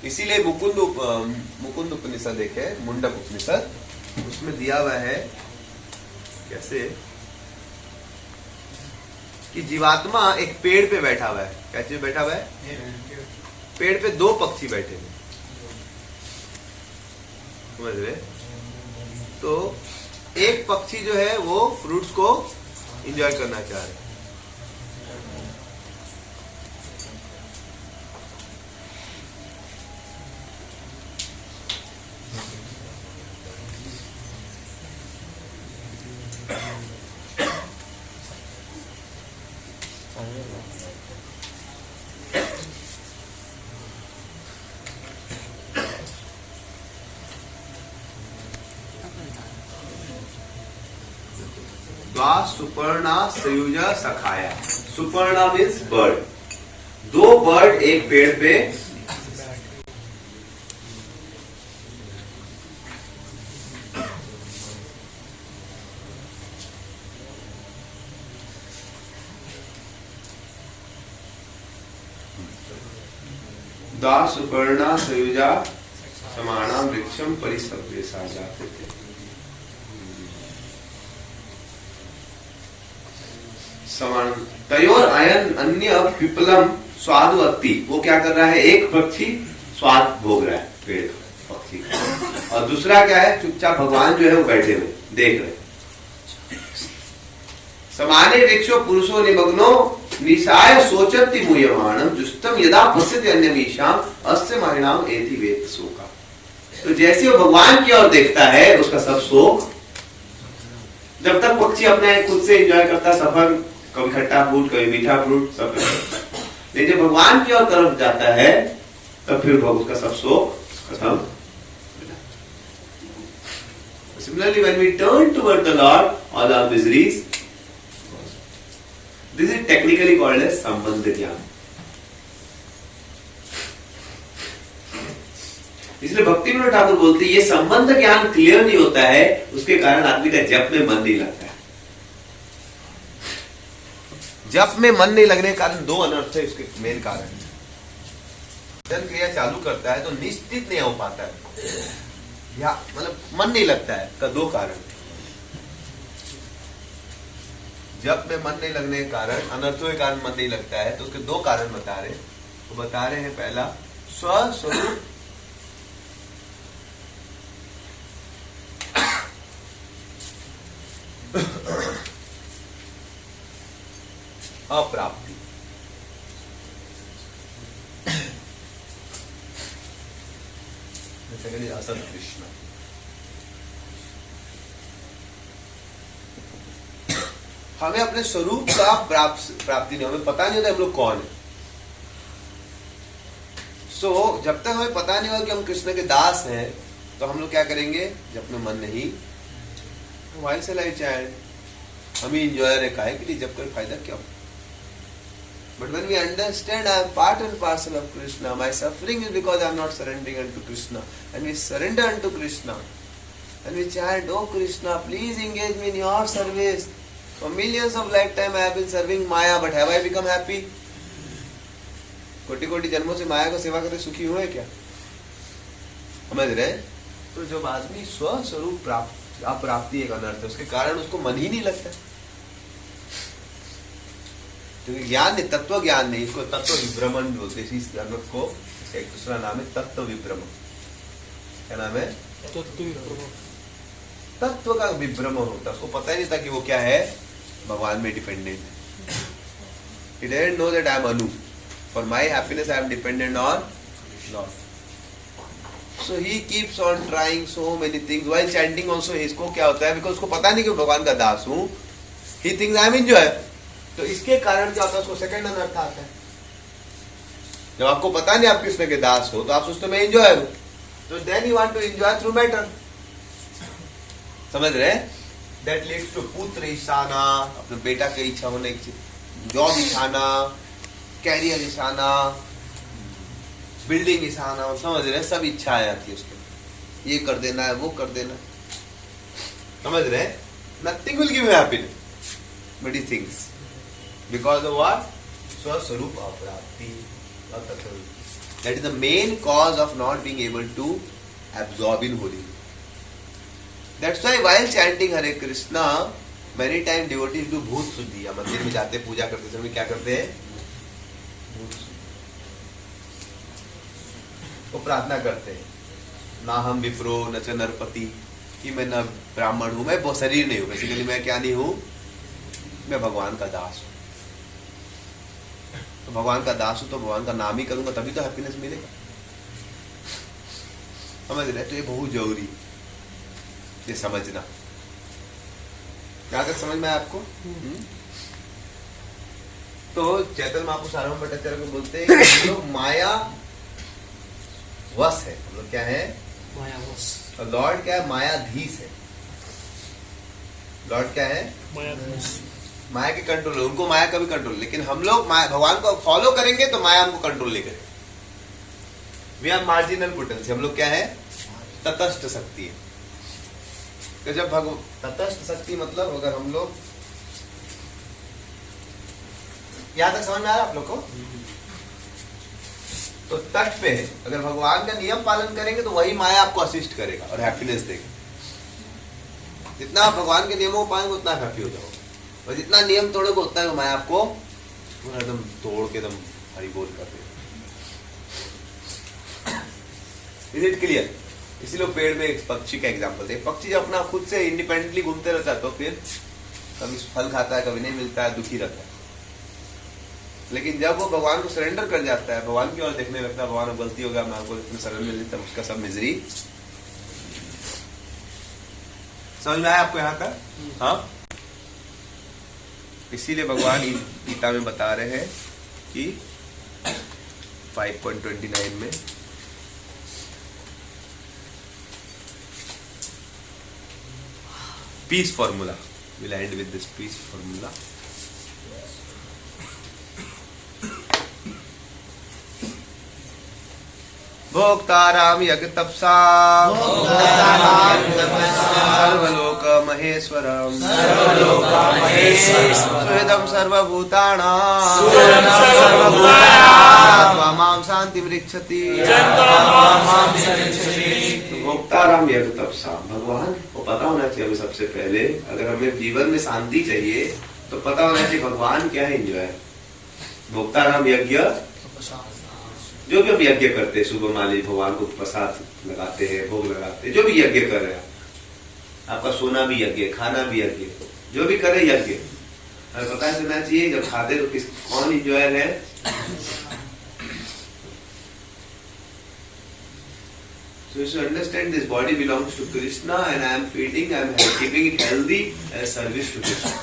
इसीलिए मुकुंद उपनिषद एक है, मुंडक उपनिषद, उसमें दिया हुआ है कैसे कि जीवात्मा एक पेड़ पे बैठा हुआ है। कैसे बैठा हुआ है? पेड़ पे दो पक्षी बैठे हुए, समझ रहे? तो एक पक्षी जो है वो फ्रूट्स को एंजॉय करना चाह रहा है, सुपर्णा सयुजा सखाया। सुपर्णा मीन्स बर्ड, दो बर्ड एक पेड़ पे दा सुपर्णा सयुजा समाना वृक्षम परिसव्य सा जाते थे। समान तयोर अयन अन्य पिपलम स्वादु अति। वो क्या कर रहा है? एक पक्षी स्वाद भोग रहा है पेड़ पक्षी का, और दूसरा क्या है? चुपचाप भगवान जो है वो बैठे हुए देख रहे। समाने वृक्षो पुरुषो निमग्नो निशाय सोचति मुह्यमानम जुष्टम यदा पश्यति अन्यमीशाम अस्य महिणाम एति वेद शोका। तो जैसे वो भगवान की ओर देखता है उसका सब शोक, जब तक पक्षी अपने खुद से एंजॉय करता सफर, कभी खट्टा फ्रूट कभी मीठा फ्रूट सब, लेकिन जब भगवान की ओर तरफ जाता है तब फिर उसका सब शोक खत्म। Similarly, when we turn toward the Lord, all our miseries, this is technically called as संबंध ज्ञान। इसलिए भक्ति विनोद ठाकुर बोलते हैं ये संबंध ज्ञान क्लियर नहीं होता है, उसके कारण आदमी का जप में मन नहीं लगता है। जप में मन नहीं लगने के कारण दो अनर्थ है उसके मेन कारण। भजन क्रिया चालू करता है तो निश्चित नहीं हो पाता है, या मतलब मन नहीं लगता है का दो कारण। जप में मन नहीं लगने के कारण, अनर्थों के कारण मन नहीं लगता है, तो उसके दो कारण बता रहे। वो बता रहे हैं पहला स्वस्वरूप अप्राप्ति। असत कृष्ण। हमें अपने स्वरूप का प्राप्ति नहीं, हमें पता नहीं होता हम लोग कौन है। सो जब तक हमें पता नहीं होगा कि हम कृष्ण के दास हैं तो हम लोग क्या करेंगे? जब में मन नहीं, वाई से लाई चाहे हम ही इंजॉयर है, काहे के लिए जब कोई फायदा क्या हो। But when we understand I am part and parcel of Krishna, my suffering is because I am not surrendering unto Krishna, and we surrender unto Krishna, and we chant, "Oh Krishna, please engage me in your service." For millions of lifetime I have been serving Maya, but have I become happy? कोटि-कोटि जन्मों से माया को सेवा करके सुखी हुए क्या? समझ रहे? तो जब आदमी स्वस्वरूप अप्राप्ति एक अनर्थ है, उसके कारण उसको मन ही नहीं लगता, क्योंकि ज्ञान नहीं, तत्व ज्ञान नहीं। इसको तत्व विभ्रमण बोलते हैं। इस अनर्थ को एक दूसरा नाम है तत्व विभ्रमण। क्या नाम है? तत्व का विभ्रमण होता है, उसको पता ही नहीं था कि वो क्या है, भगवान में डिपेंडेंट है। He didn't know that I am Anu. For my happiness I am dependent on Lord. So he keeps on trying so many things while chanting also। इसको क्या होता है? Because उसको पता नहीं कि भगवान का दास हूँ, he thinks I am enjoyer। तो इसके कारण क्या होता है? उसको सेकंड अनर्थ आता है। जब आपको पता नहीं आप कृष्ण के दास हो तो आप सोचते मैं एंजॉयर हूं, तो then you want to enjoy through matter. समझ रहे? दैट लीड्स टू पुत्र ईशाना, अपने बेटा की इच्छा होने की, जॉब ईशाना, कैरियर ईशाना, बिल्डिंग ईशाना, समझ रहे? सब इच्छा आ जाती है उसके, ये कर देना है, वो कर देना। समझ रहे? Nothing will give you happiness but he thinks because of what? स्वस्वरूप अप्राप्ति। That is the main cause of not being able to absorb in holy. That's why while chanting Hare Krishna, many times devotees do भूत शुद्धि, या मंदिर में जाते पूजा करते समय क्या करते हैं, भूत शुद्धि। वो प्रार्थना करते हैं, ना हम विप्रो न च नरपति, कि मैं न ब्राह्मण हूं, मैं शरीर नहीं हूं, बेसिकली मैं क्या नहीं हूं, मैं भगवान का दास हूं। तो भगवान का दास हूं तो भगवान का नाम ही करूंगा तभी तो हैप्पीनेस मिलेगा। समझ रहे? तो ये बहुत जरूरी ये समझना। क्या तक समझ में आया आपको? तो चैतन्य महाप्रभु सार्वभौम भट्टाचार्य को बोलते हैं कि हम लोग माया वश है, हम लोग क्या है, माया वश। और लॉर्ड क्या है, मायाधीश है। लॉर्ड क्या है, मायाधीश। माया के कंट्रोल है, उनको माया का भी कंट्रोल, लेकिन हम लोग भगवान को फॉलो करेंगे तो माया हमको कंट्रोल नहीं करेगी। वी आर मार्जिनल पोटेंसी, हम लोग क्या है, तटस्थ शक्ति है। तो जब तटस्थ शक्ति मतलब अगर हम लोग, यहां तक समझ में आ रहा है आप लोग को? तो तट पे है, अगर भगवान का नियम पालन करेंगे तो वही माया आपको असिस्ट करेगा और हैप्पीनेस देगा। जितना आप भगवान के नियमों को पाएंगे उतना हैप्पी हो जाओगे, और जितना नियम तोड़ोगे उतना ही माया आपको एकदम तोड़ के एकदम हरी बोल कर देगा। Is it clear? इसीलिए पेड़ में एक पक्षी का एग्जांपल दे। पक्षी जब अपना खुद से इंडिपेंडेंटली घूमते रहता है तो फिर कभी फल खाता है, कभी नहीं मिलता है, दुखी रहता है। लेकिन जब वो भगवान को सरेंडर कर जाता है, भगवान की ओर देखने लगता है, भगवान को गलती होगा, मैं आपको इतने सरल मिल जाता है, उसका सब मिजरी समझ में आया आपको यहाँ तक? हाँ, इसीलिए भगवान गीता में बता रहे हैं कि 5.29 में peace formula. We'll end with this peace formula. भोक्ताराम यज्ञ तपसा सर्वलोक महेश्वरम सुहृदम सर्वभूतानां मां शांति वृक्षति। भोक्ताराम यज्ञ तपसा, भगवान को पता होना चाहिए हमें सबसे पहले, अगर हमें जीवन में शांति चाहिए तो पता होना चाहिए भगवान क्या है, एंजॉय। भोक्ताराम यज्ञ, जो भी हम यज्ञ करते हैं, सुबह माली भगवान को प्रसाद लगाते हैं, भोग लगाते हैं, जो भी यज्ञ कर रहे हैं, आपका सोना भी यज्ञ, खाना भी यज्ञ, जो भी करे यज्ञ, हमें पता चलना चाहिए जब खाते तो कौन इंजॉयर है। So you should understand this body belongs to Krishna and I am feeding, I am keeping it healthy as service to Krishna.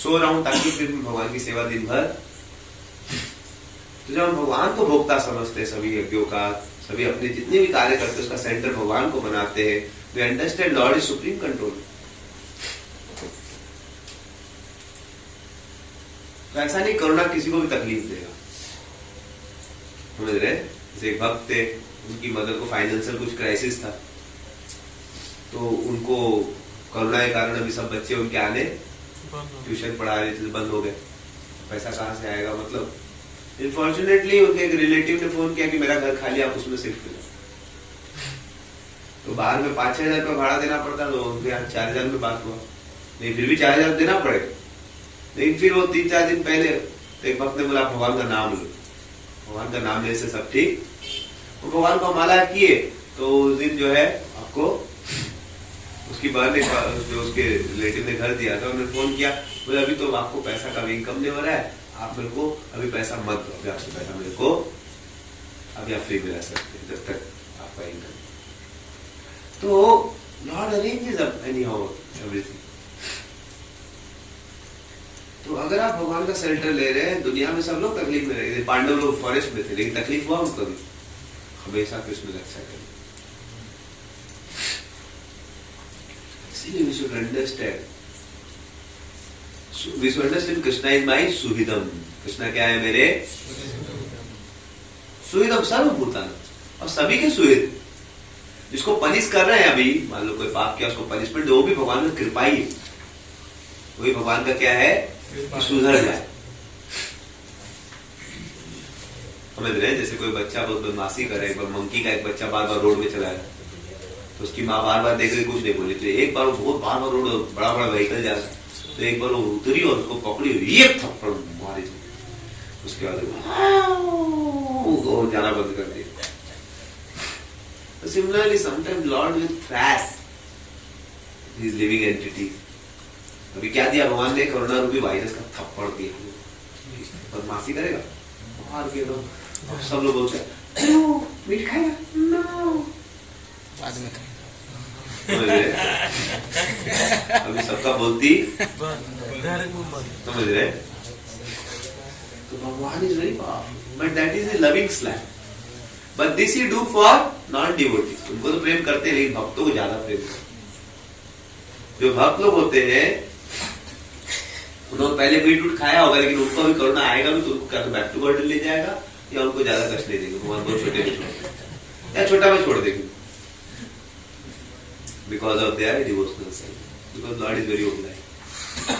सो रहा हूं ताकि फिर भगवान की सेवा दिन भर। तो जब हम भगवान को भोक्ता समझते हैं सभी यज्ञों का, सभी अपने जितने भी कार्य करते हैं उसका सेंटर भगवान को बनाते हैं, we understand lord is supreme control. ऐसा नहीं करुणा किसी को भी तकलीफ देगा, समझ रहे? जैसे एक भक्त थे, उनकी मदर को फाइनेंशियल कुछ क्राइसिस था, तो उनको करुणा के कारण अभी सब बच्चे उनके आने ट्यूशन पढ़ा रहे थे, बंद हो गए। पैसा कहाँ से आएगा? मतलब अनफॉर्चुनेटली उनके एक रिलेटिव ने फोन किया कि मेरा घर खाली, आप उसमें शिफ्ट करो। तो बाहर में 5-6 हजार रुपया भाड़ा देना पड़ता, तो उनके यहाँ 4,000 में बात हुआ। नहीं, फिर भी 4,000 देना पड़ेगा। लेकिन फिर वो 3-4 दिन पहले तो एक वक्त ने बोला भगवान का नाम लो, भगवान का नाम लेने से सब ठीक। वो भगवान को माला किए तो उस दिन जो है आपको उसकी बहन ने, जो उसके रिलेटिव ने घर दिया था, उन्होंने फोन किया, बोले अभी तो आपको पैसा का भी इनकम नहीं हो रहा है, आप मेरे को अभी पैसा मत दो, अभी आपसे पैसा मेरे को, अभी आप फ्री में रह सकते हैं जब तक आपका इनकम। तो Lord arranges any how everything. तो अगर आप भगवान का शेल्टर ले रहे हैं, दुनिया में सब लोग तकलीफ में रहे, पांडव लोग फॉरेस्ट में थे लेकिन तकलीफ हुआ उनको भी, हमेशा कृष्ण रक्षा करें। इसीलिए we should understand, we should understand Krishna is my सुहृदम। Krishna क्या है? मेरे सुहृदम, सर्वभूतान, और सभी के सुहृद। जिसको पनिश कर रहे हैं अभी, मान लो कोई पाप किया उसको पनिशमेंट दो, वो भी भगवान की कृपा ही है, वही भगवान का क्या है, सुधर जाए। समझ रहे हैं? जैसे कोई बच्चा बहुत बदमाशी करे, एक बार मंकी का एक बच्चा बार बार रोड में चला है, तो उसकी माँ बार बार देख रही, कुछ नहीं बोली, तो एक बार बहुत बार बार रोड बड़ा बड़ा व्हीकल जा रहा है, तो एक बार वो उतरी और उसको पकड़ी, ये थप्पड़ मारी, उसके बाद वो जाना बंद कर दिया। Similarly, sometimes Lord will thrash His living entity. अभी क्या दिया भगवान ने? कोरोना रूपी वायरस का थप्पड़ दिया, बदमाशी करेगा मार के दो। अब सब लोग बोलते हैं मीट खाएगा, नो बाद में अभी सबका बोलती समझ रहे? तो Bhagwan is very powerful, but that is a loving slap, but this you do for non devotees. उनको तो प्रेम करते हैं, लेकिन भक्तों को ज्यादा प्रेम करते। जो भक्त लोग होते हैं उन्होंने पहले मीट उठ खाया होगा, लेकिन उनको भी कोरोना आएगा भी, तो उनको क्या बैक टू बर्डन ले जाएगा या उनको ज्यादा कष्ट ले देंगे? भगवान बहुत छोटे में छोड़ देंगे या छोटा में छोड़ देंगे, because of their devotional side, because Lord is very open.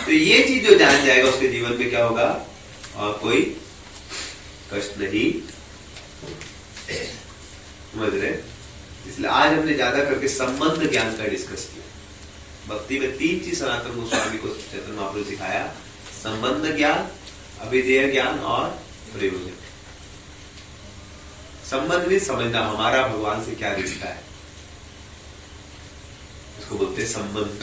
तो ये चीज जो जान जाएगा उसके जीवन में क्या होगा, और कोई कष्ट नहीं, समझ रहे? इसलिए आज हमने ज्यादा करके संबंध ज्ञान का डिस्कस किया। भक्ति में 3 चीज सनातन गोस्वामी को चैतन्य महाप्रभु ने सिखाया, संबंध ज्ञान, अभिधेय ज्ञान और प्रयोजन। संबंध में समझना हमारा भगवान से क्या रिश्ता है, इसको बोलते हैं संबंध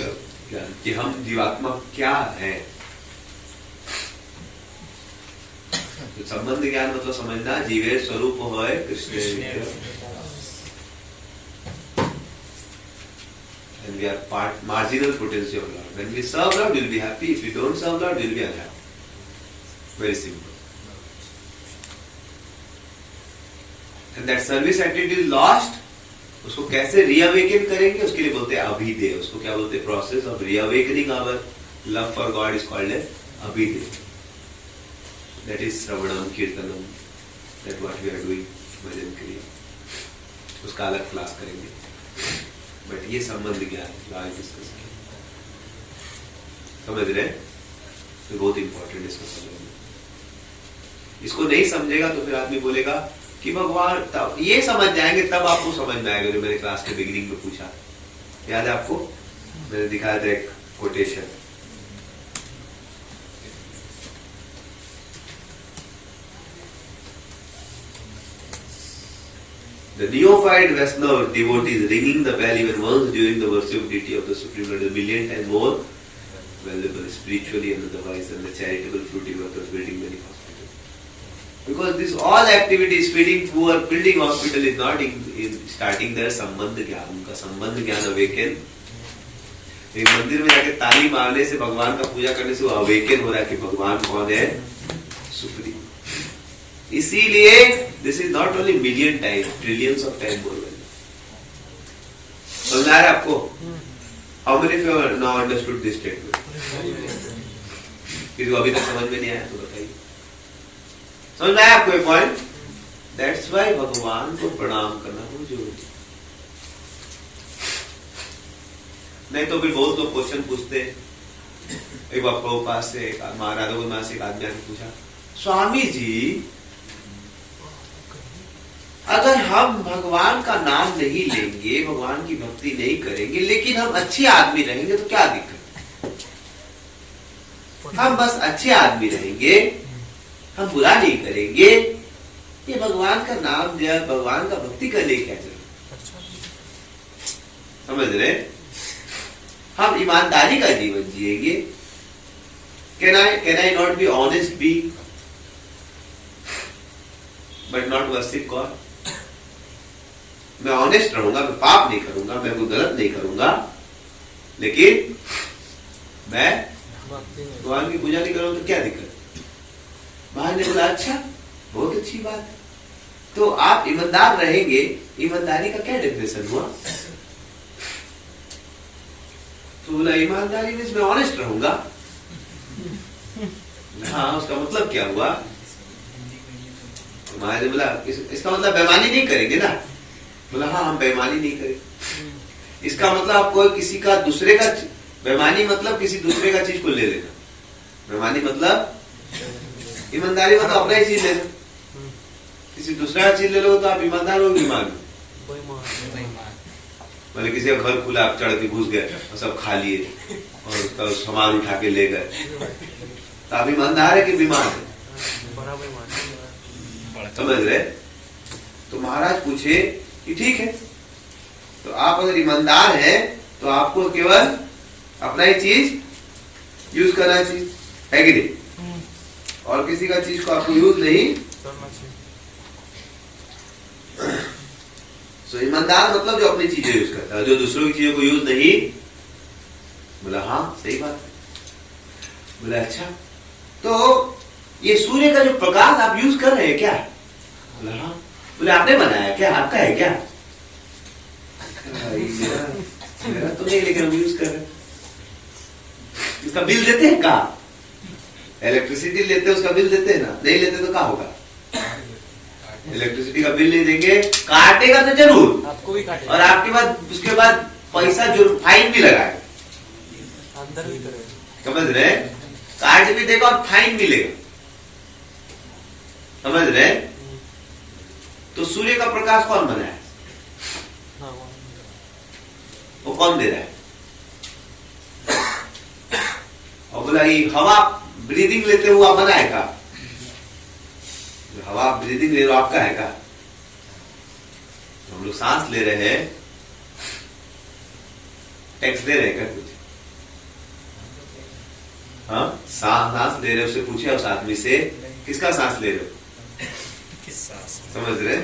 ज्ञान, कि हम जीवात्मा क्या है। तो संबंध ज्ञान मतलब समझना जीवे स्वरूप है Krishna, and we are part marginal potency of Lord. When we serve Lord, we will be happy. If we don't serve Lord, we will be unhappy. Very simple. And that service attitude is lost. उसको कैसे reawaken करेंगे, उसके लिए बोलते हैं अभिधेय। उसको क्या बोलते हैं? Process of reawakening our love for God is called as अभिधेय। That is श्रवणम kirtanam, that what we are doing, भजन क्रिया, उसका अलग क्लास करेंगे। बट ये संबंध ज्ञान आज डिस्कस किया, समझ रहे? तो बहुत इंपॉर्टेंट इसको समझना। इसको नहीं समझेगा तो फिर आदमी बोलेगा कि भगवान, तब ये समझ जाएंगे तब आपको समझ में आएगा। जो मैंने क्लास के बिगिनिंग में पूछा, याद है आपको? मैंने दिखाया था एक quotation, the neophyte Vaishnava devotee is ringing the bell even once during the worship deity of the Supreme Lord is a million times more valuable spiritually and otherwise than the charitable fruiting workers building many hospitals. Because this all activities, feeding poor, building hospital is not in starting their संबंध ज्ञान, उनका संबंध ज्ञान अवेकन। एक मंदिर में जाके ताली मारने से, भगवान का पूजा करने से वो अवेकन हो रहा है कि भगवान कौन है, सुप्रीम। इसीलिए this is not only million time, trillions of time more value. समझ आ रहा है आपको? How many of you have now understood this statement? किसी को अभी तक समझ में नहीं आया तो बताइए। समझ में आया आपको ये पॉइंट? दैट्स व्हाई भगवान को प्रणाम करना बहुत जरूरी। नहीं तो फिर बहुत लोग क्वेश्चन पूछते हैं। एक बार प्रभुपाद से, राधा गोविंद से एक आदमी आके पूछा, स्वामी जी अगर हम भगवान का नाम नहीं लेंगे, भगवान की भक्ति नहीं करेंगे, लेकिन हम अच्छे आदमी रहेंगे तो क्या दिक्कत? हम बस अच्छे आदमी रहेंगे, हम बुरा नहीं करेंगे, ये भगवान का नाम जब भगवान का भक्ति करने क्या जरूरत? समझ रहे? हम ईमानदारी का जीवन जिएंगे। Can I not be honest B but not worship God? मैं ऑनेस्ट रहूंगा, मैं पाप नहीं करूंगा, मैं कोई गलत नहीं करूंगा, लेकिन मैं भगवान की पूजा नहीं करूंगा तो क्या दिक्कत? भाई ने बोला अच्छा, बहुत अच्छी बात है। तो आप ईमानदार रहेंगे, ईमानदारी का क्या डेफिनेशन हुआ? तो बोला ईमानदारी में मैं ऑनेस्ट रहूंगा। हाँ, उसका मतलब क्या हुआ? महाराज ने बोला इसका मतलब बेईमानी नहीं करेंगे ना? बोला हाँ, हम बेईमानी नहीं करेंगे। इसका मतलब आप कोई किसी का दूसरे का, बेईमानी मतलब किसी दूसरे का चीज को ले लेना, बेईमानी मतलब ईमानदारी मतलब अपना ही चीज लेना। किसी दूसरा चीज ले लो तो आप ईमानदार हो ईमान मतलब किसी का घर खुला आप चढ़ के घुस गए और सब खा लिए और उसका सामान उठा के ले गए तो आप ईमानदार है कि बीमार है? समझ रहे? तो महाराज पूछे कि ठीक है, तो आप अगर ईमानदार हैं तो आपको केवल अपना ही चीज यूज करना चाहिए, है कि नहीं? और किसी का चीज को आपको यूज नहीं करना चाहिए। सो ईमानदार मतलब जो अपनी चीजें यूज करता है, जो दूसरों की चीजों को यूज नहीं। बोला हाँ सही बात है। बोला अच्छा, तो ये सूर्य का जो प्रकाश आप यूज कर रहे हैं क्या? बोला हाँ। बोले आपने बनाया क्या, आपका है क्या? मेरा तो नहीं, लेकिन हम यूज कर रहे हैं। इसका बिल देते हैं का? इलेक्ट्रिसिटी लेते हैं उसका बिल देते हैं ना, नहीं लेते तो क्या होगा? इलेक्ट्रिसिटी का बिल नहीं देंगे, काटेगा तो जरूर, आपको भी काटेगा, और आपके बाद उसके बाद पैसा जो फाइन भी लगाएगा, अंदर भी करेगा। समझ रहे? काट भी देगा और फाइन भी लेगा। समझ रहे? तो सूर्य का प्रकाश कौन बनाया? वो कौन दे रहा है? और बोला ये हवा ब्रीदिंग लेते हुआ बनाएगा, हवा ब्रीदिंग ले रहे हो आपका है का? हम लोग सांस ले रहे हैं, टैक्स दे रहे हैं क्या कुछ? हाँ, सांस ले रहे हो, उससे पूछे उस आदमी से किसका सांस ले रहे हो? समझ रहे?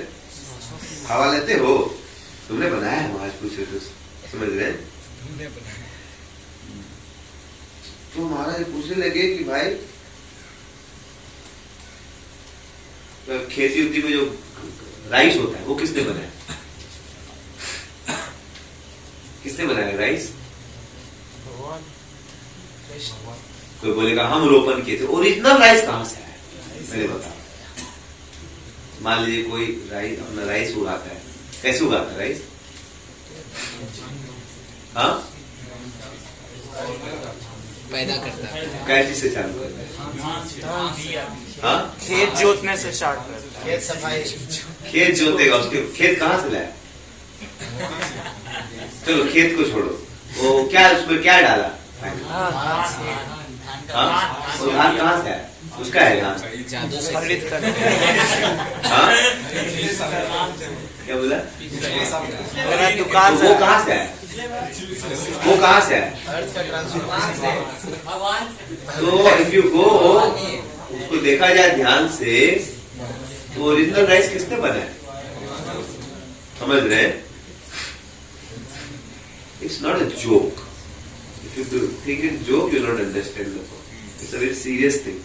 हवा लेते हो, तुमने बनाया है? महाराज पूछ रहे थे, समझ रहे? तो महाराज पूछने लगे कि भाई खेती उद्दी में जो राइस होता है वो किसने बनाया? किसने बनाया राइस? कोई बोलेगा हम रोपण किए थे। ओरिजिनल राइस कहां से आया? मैंने बताया। मान लीजिए कोई राइस अपना राइस उगाता है, कैसे उगाता है राइस? हाँ, पैदा करता है। कैसे से चालू करता है? हाँ, खेत जोतने से स्टार्ट करता है, खेत सफाई। खेत जोतेगा, उसके खेत कहाँ से लाया? चलो खेत को छोड़ो, वो क्या उसमें क्या डाला? हाँ, वो धान कहाँ से आया? उसका है धान? खरीद कर। हाँ, क्या बोला? दुकान। वो कहाँ से आया? वो कहाँ से आया? तो इफ यू गो, उसको देखा जाए ध्यान से, तो ओरिजिनल राइस किसने बनाया? समझ रहे? It's not a joke. If you think it joke, you not understand the point. It's a very serious thing.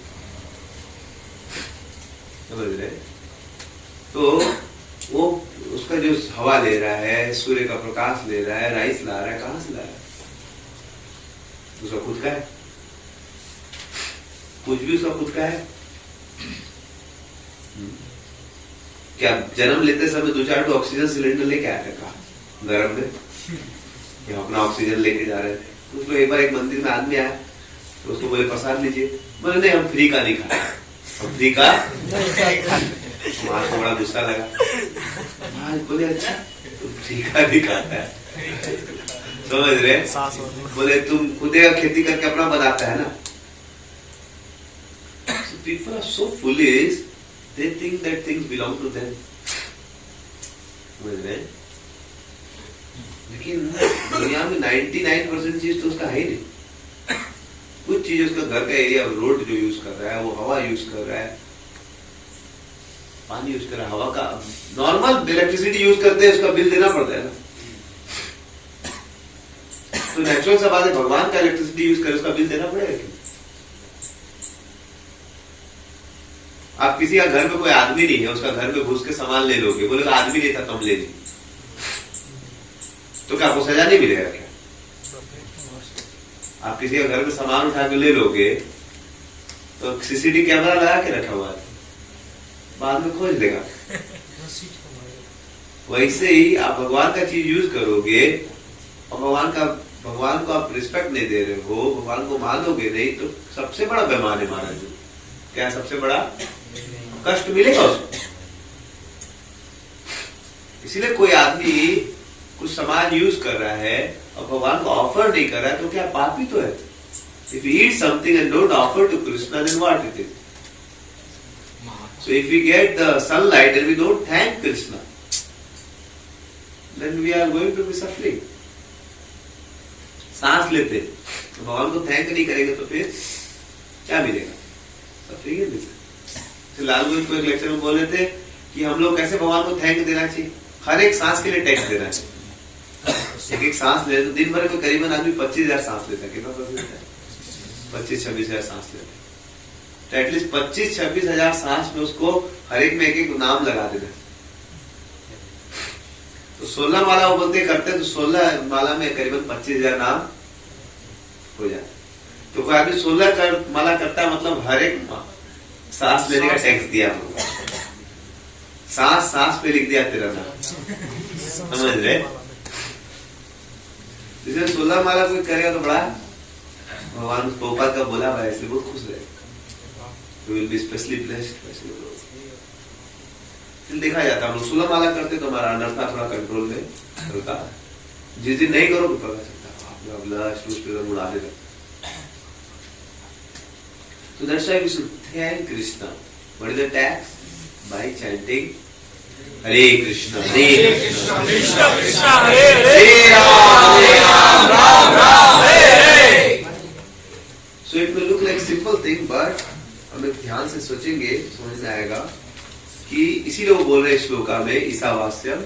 समझ रहे? तो वो उसका जो हवा ले रहा है, सूर्य का प्रकाश ले रहा है, राइस ला रहा है, कहां से ला रहा है? उसका खुद का है? कुछ भी उसका खुद का है? क्या जन्म लेते समय 2-4 ऑक्सीजन सिलेंडर लेके आया था कहा गर्भ में? या अपना ऑक्सीजन लेके जा रहे थे? उसको एक बार एक मंदिर में आदमी आया, तो उसको बोले प्रसाद लीजिए। बोले नहीं, हम फ्री का नहीं खाते, हम फ्री का वहां को बड़ा गुस्सा लगा। बोले अच्छा, तुम फ्री का नहीं खाता है? समझ रहे? बोले तुम खुद खेती करके अपना बनाता है ना? People are so foolish, they think that things belong to them. समझ रहे? लेकिन दुनिया में 99% चीज तो उसका है ही नहीं। कुछ चीज उसका घर का एरिया, रोड जो यूज कर रहा है, वो हवा यूज कर रहा है, पानी यूज कर रहा है, हवा का नॉर्मल इलेक्ट्रिसिटी यूज करते हैं, उसका बिल देना पड़ता है ना। तो नेचुरल सा बात है, भगवान का इलेक्ट्रिसिटी यूज करे, उसका बिल देना पड़ेगा क्यों? आप किसी का घर में कोई आदमी नहीं है, उसका घर में घुस के सामान ले लोगे, बोलेगा आदमी नहीं था तुम ले ली, तो क्या आपको सजा नहीं मिलेगा क्या? आप किसी का घर में सामान उठा के ले लोगे तो सीसीटीवी कैमरा लगा के रखा हुआ है, बाद में खोज लेगा। वैसे ही आप भगवान का चीज यूज करोगे और भगवान को आप रिस्पेक्ट नहीं दे रहे हो, भगवान को मानोगे नहीं, तो सबसे बड़ा बेईमान है महाराज। क्या सबसे बड़ा कष्ट मिलेगा उसको? इसीलिए कोई आदमी कुछ सामान यूज कर रहा है और भगवान को ऑफर नहीं कर रहा है तो क्या पापी तो है. If we eat something and don't offer to Krishna, then what it is? So if we get the sunlight and we don't thank Krishna, then we are going to be suffering. सांस लेते तो भगवान को थैंक नहीं करेंगे तो फिर क्या मिलेगा? सफरिंग ही मिलेगा. तो लाल गोविंद को एक लेक्चर में बोले थे कि हम लोग कैसे भगवान को थैंक देना चाहिए. हर एक सांस के लिए टैक्स देना चाहिए. एक सांस ले तो दिन भर में करीबन आदमी 25,000 सांस लेता है. कितना सांस लेता है? 25-26,000 सांस लेते हैं. तो एटलीस्ट 25-26,000 सांस में उसको हर एक में एक एक नाम लगा देना. तो 16 माला वो बोलते करते तो 16 माला में करीबन 25,000 नाम हो जाए. तो कोई आदमी 16 माला करता है मतलब हर एक सांस लेने का टैक्स दिया. सांस पे लिख दिया तेरा नाम. समझ रहे? जैसे 16 माला कोई करेगा तो बड़ा भगवान प्रभुपाद का बोला भाई इसलिए बहुत खुश रहे. You will be specially blessed. फिर देखा जाता है हम लोग 16 माला करते तो हमारा अनर्था थोड़ा कंट्रोल में रहता. जिस दिन नहीं करो तो पता चलता आप उड़ा देगा. So that's why we should thank Krishna. What is the tax? By chanting Hare Krishna, Hare Krishna, Krishna Krishna, Hare Ram, Ram Ram, Hare Hare. So it may look like simple thing, but हमें ध्यान से सोचेंगे समझ में आएगा कि इसीलिए वो बोल रहे श्लोका में ईशावास्यम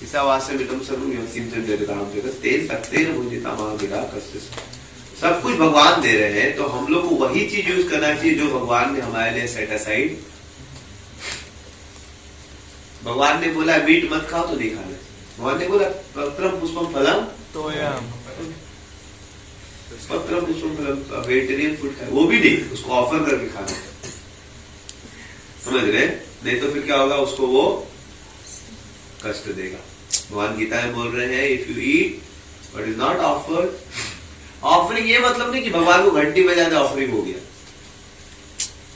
ईशावास्यमिदं सर्वं यत्किंचित् जगतां जगत् तेन तत्तेन भुंजिता मां विदा कस्य. सब कुछ भगवान दे रहे हैं तो हम लोग को वही चीज यूज करना चाहिए जो भगवान ने हमारे लिए सेट असाइड. भगवान ने बोला मीट मत खाओ तो नहीं खाना. भगवान ने बोला पत्रम पुष्पम फलम तोयम, पत्रम पुष्पम फलम वेजिटेरियन फूड खाए वो भी नहीं, उसको ऑफर करके खाना. समझ रहे? नहीं तो फिर क्या होगा, उसको वो कष्ट देगा. भगवान गीता में बोल रहे हैं if you eat but is not offered. Offering ये मतलब नहीं कि भगवान को घंटी बजा दे ऑफरिंग हो गया,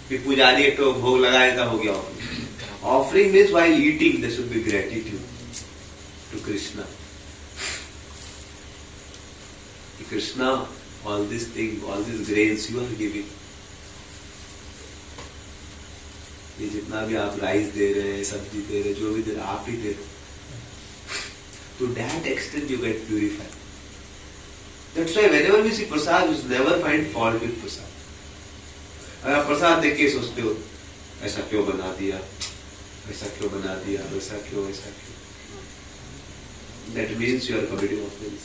फिर पुजारी एक तो भोग लगाएगा हो गया offering. Offering means while eating there should be gratitude to Krishna. Krishna all this thing, all this grains you are giving. ये जितना भी आप राइस दे रहे हैं, सब्जी दे रहे हैं, जो भी दे रहे हैं आप ही दे रहे. To that extent you get purified. That's why whenever we see prasad, you never find fault with prasad. अगर आप प्रसाद देख के सोचते हो ऐसा क्यों बना दिया, ऐसा क्यों बना दिया, वैसा क्यों, ऐसा क्यों, that means you are committing offense.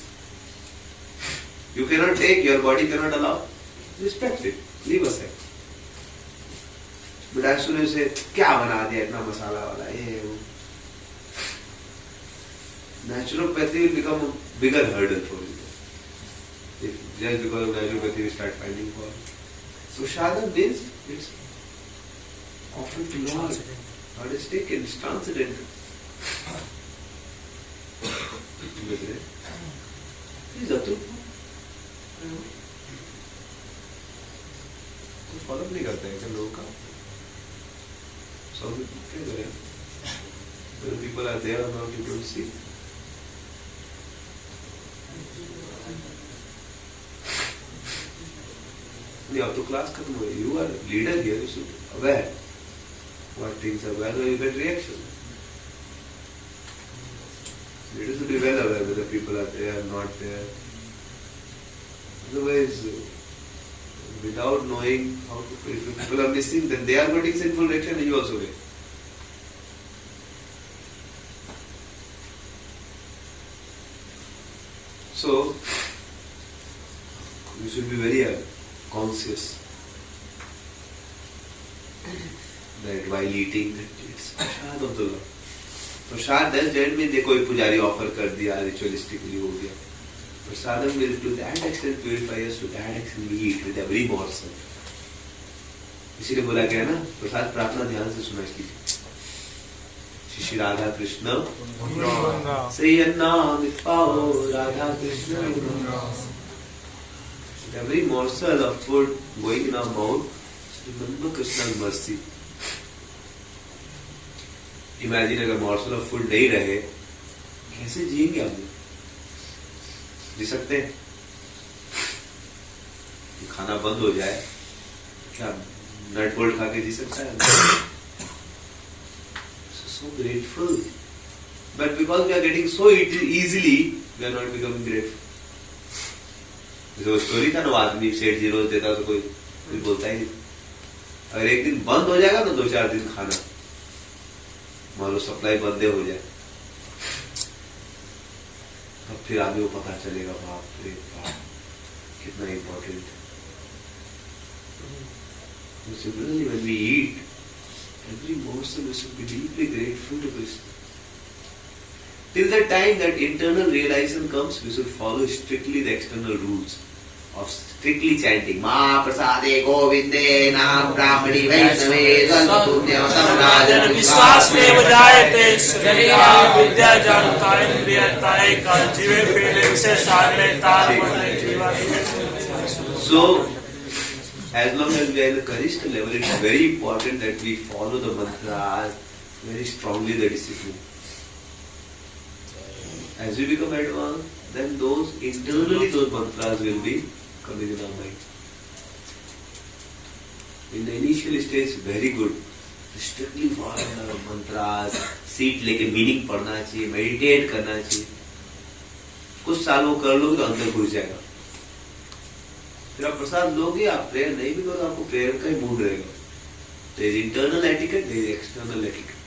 You cannot take, your body cannot allow. Respect it, leave aside. But as soon as you say क्या बना दिया इतना मसाला वाला ये वो, naturopathy will become a bigger hurdle for you. If just because of naturopathy you start finding fault. So sadhana means it's often to Lord, artistic and transcendental. Is that true? कोई फॉलो नहीं करते हैं क्या लोगों का? सब क्या करें? When people are there or not, you don't see. नहीं अब तो क्लास खत्म हुई. You are leader here. You should be aware what things are well, you get reaction. Leaders should be well aware whether people are there or not there. Otherwise, without knowing how to, if people are missing, then they are getting sinful reaction and you also get. So, you should be very conscious that while eating, it's prasad of the Lord. Prasad doesn't mean that कोई पुजारी ऑफर कर दिया ritualistically हो गया. Prasadam will to that extent purify us, to that extent we eat with every morsel. इसीलिए बोला गया ना प्रसाद प्रार्थना ध्यान से सुना कीजिए. Shri Radha Krishna say Annamrit Pao Radha Krishna. Every morsel of food going in our mouth, remember Krishna's mercy. Imagine अगर morsel of food नहीं रहे, कैसे जिएंगे हम? जी सकते हैं? खाना बंद हो जाए, क्या नट बोल्ट खा के जी सकता है? So grateful, but because we are getting so easily, we are not becoming grateful. जो स्टोरी था ना, आदमी सेठ जी रोज देता तो कोई बोलता ही नहीं. अगर एक दिन बंद हो जाएगा तो 2-4 दिन खाना, मान लो सप्लाई बंदे हो जाए, तब फिर आदमी को पता चलेगा बाप रे बाप कितना important. Similarly, when we eat, every morsel we should be deeply grateful to Krishna. Till the time that internal realization comes, we should follow strictly the external rules of strictly chanting Ma Prasade Govinde Nam Brahmani Vaishnave Salpunyam Samrajan विश्वास में बजायते शरीरा विद्या जानता इंद्रियता काल जीवे पीले से सागले तार पड़े जीवा. So, as long as we are in the Kanishta level, it is very important that we follow the mantras very strongly, the discipline. As we become advanced, then those mantras will be coming in our mind. In the initial stage, very good. Strictly follow the mantras, seat लेके meaning पढ़ना चाहिए, meditate करना चाहिए. कुछ साल वो कर लो तो अंदर घुस जाएगा. फिर आप प्रसाद लोगे, आप प्रेयर नहीं भी करोगे, आपको प्रेयर का ही मूड रहेगा. There is internal etiquette, there is external etiquette.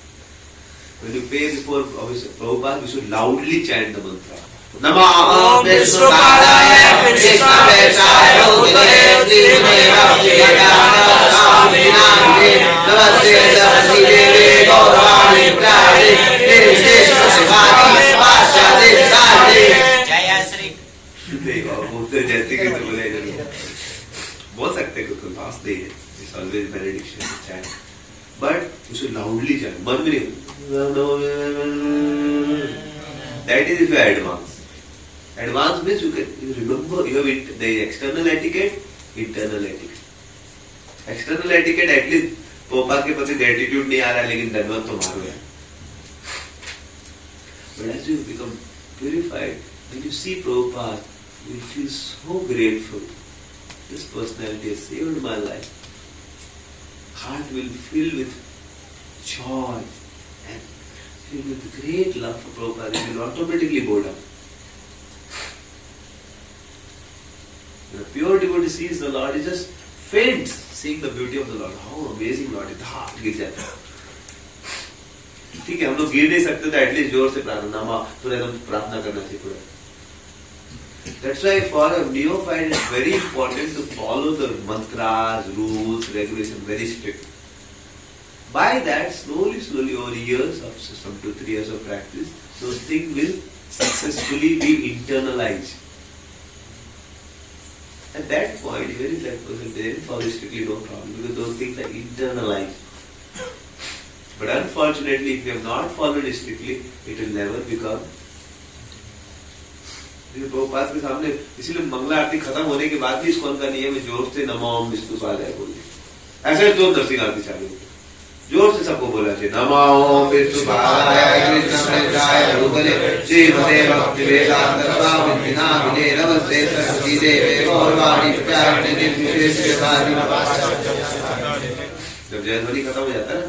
When you pray before Prabhupada, you should loudly chant the mantra. Namah Vishnu Padaya Krishna Vesaya Udare Srimeva Vijayana Swami Nande Namaste Saraswati Devi Gauravani Prade Nirvishesha Sivani Pasyade Sade Jaya Sri. नहीं बाबा बोलते जैसे कि तो बोले बोल सकते हैं कोई पास नहीं है. It's always benediction chant, but you should loudly chant. मन में नहीं. That is if you are advanced. Advanced means you remember you have the external etiquette, internal etiquette. External etiquette at least पोपा के प्रति gratitude नहीं आ रहा, लेकिन धन्यवाद तो मारो है. But as you become purified, when you see Prabhupada, you feel so grateful. This personality has saved my life. Heart will fill with joy and filled with great love for Prabhupada. It will automatically go down. When a pure devotee sees the Lord, he just faints seeing the beauty of the Lord. How amazing Lord is! गिर जाता है. ठीक है, हम लोग गिर नहीं सकते तो एटलीस्ट जोर से प्रार्थना थोड़ा एकदम प्रार्थना करना चाहिए पूरा. That's why for a neophyte it's very important to follow the mantras, rules, regulations very strict. By that, slowly over years, after some 2-3 years of practice, those things will successfully be internalized. At that point, even if that person didn't follow strictly, no problem, because those things are internalized. But unfortunately, if you have not followed it strictly, it will never become. Prabhupada के सामने इसीलिए मंगला आरती खत्म होने के बाद भी इसकोन का नियम है जोर से नमो विष्णु पादाय बोलिए. ऐसे तो नरसिंह आरती चालू होगी, जोर से सबको बोला चाहिए नमो विष्णु पादाय कृष्णाय रूपले श्रीमते भक्ति वेदांत स्वामी नामिने नमस्ते सरस्वती देवे गौरवाणी प्रचारिणे निर्विशेष विभाति. जब जयध्वनि खत्म हो जाता है ना,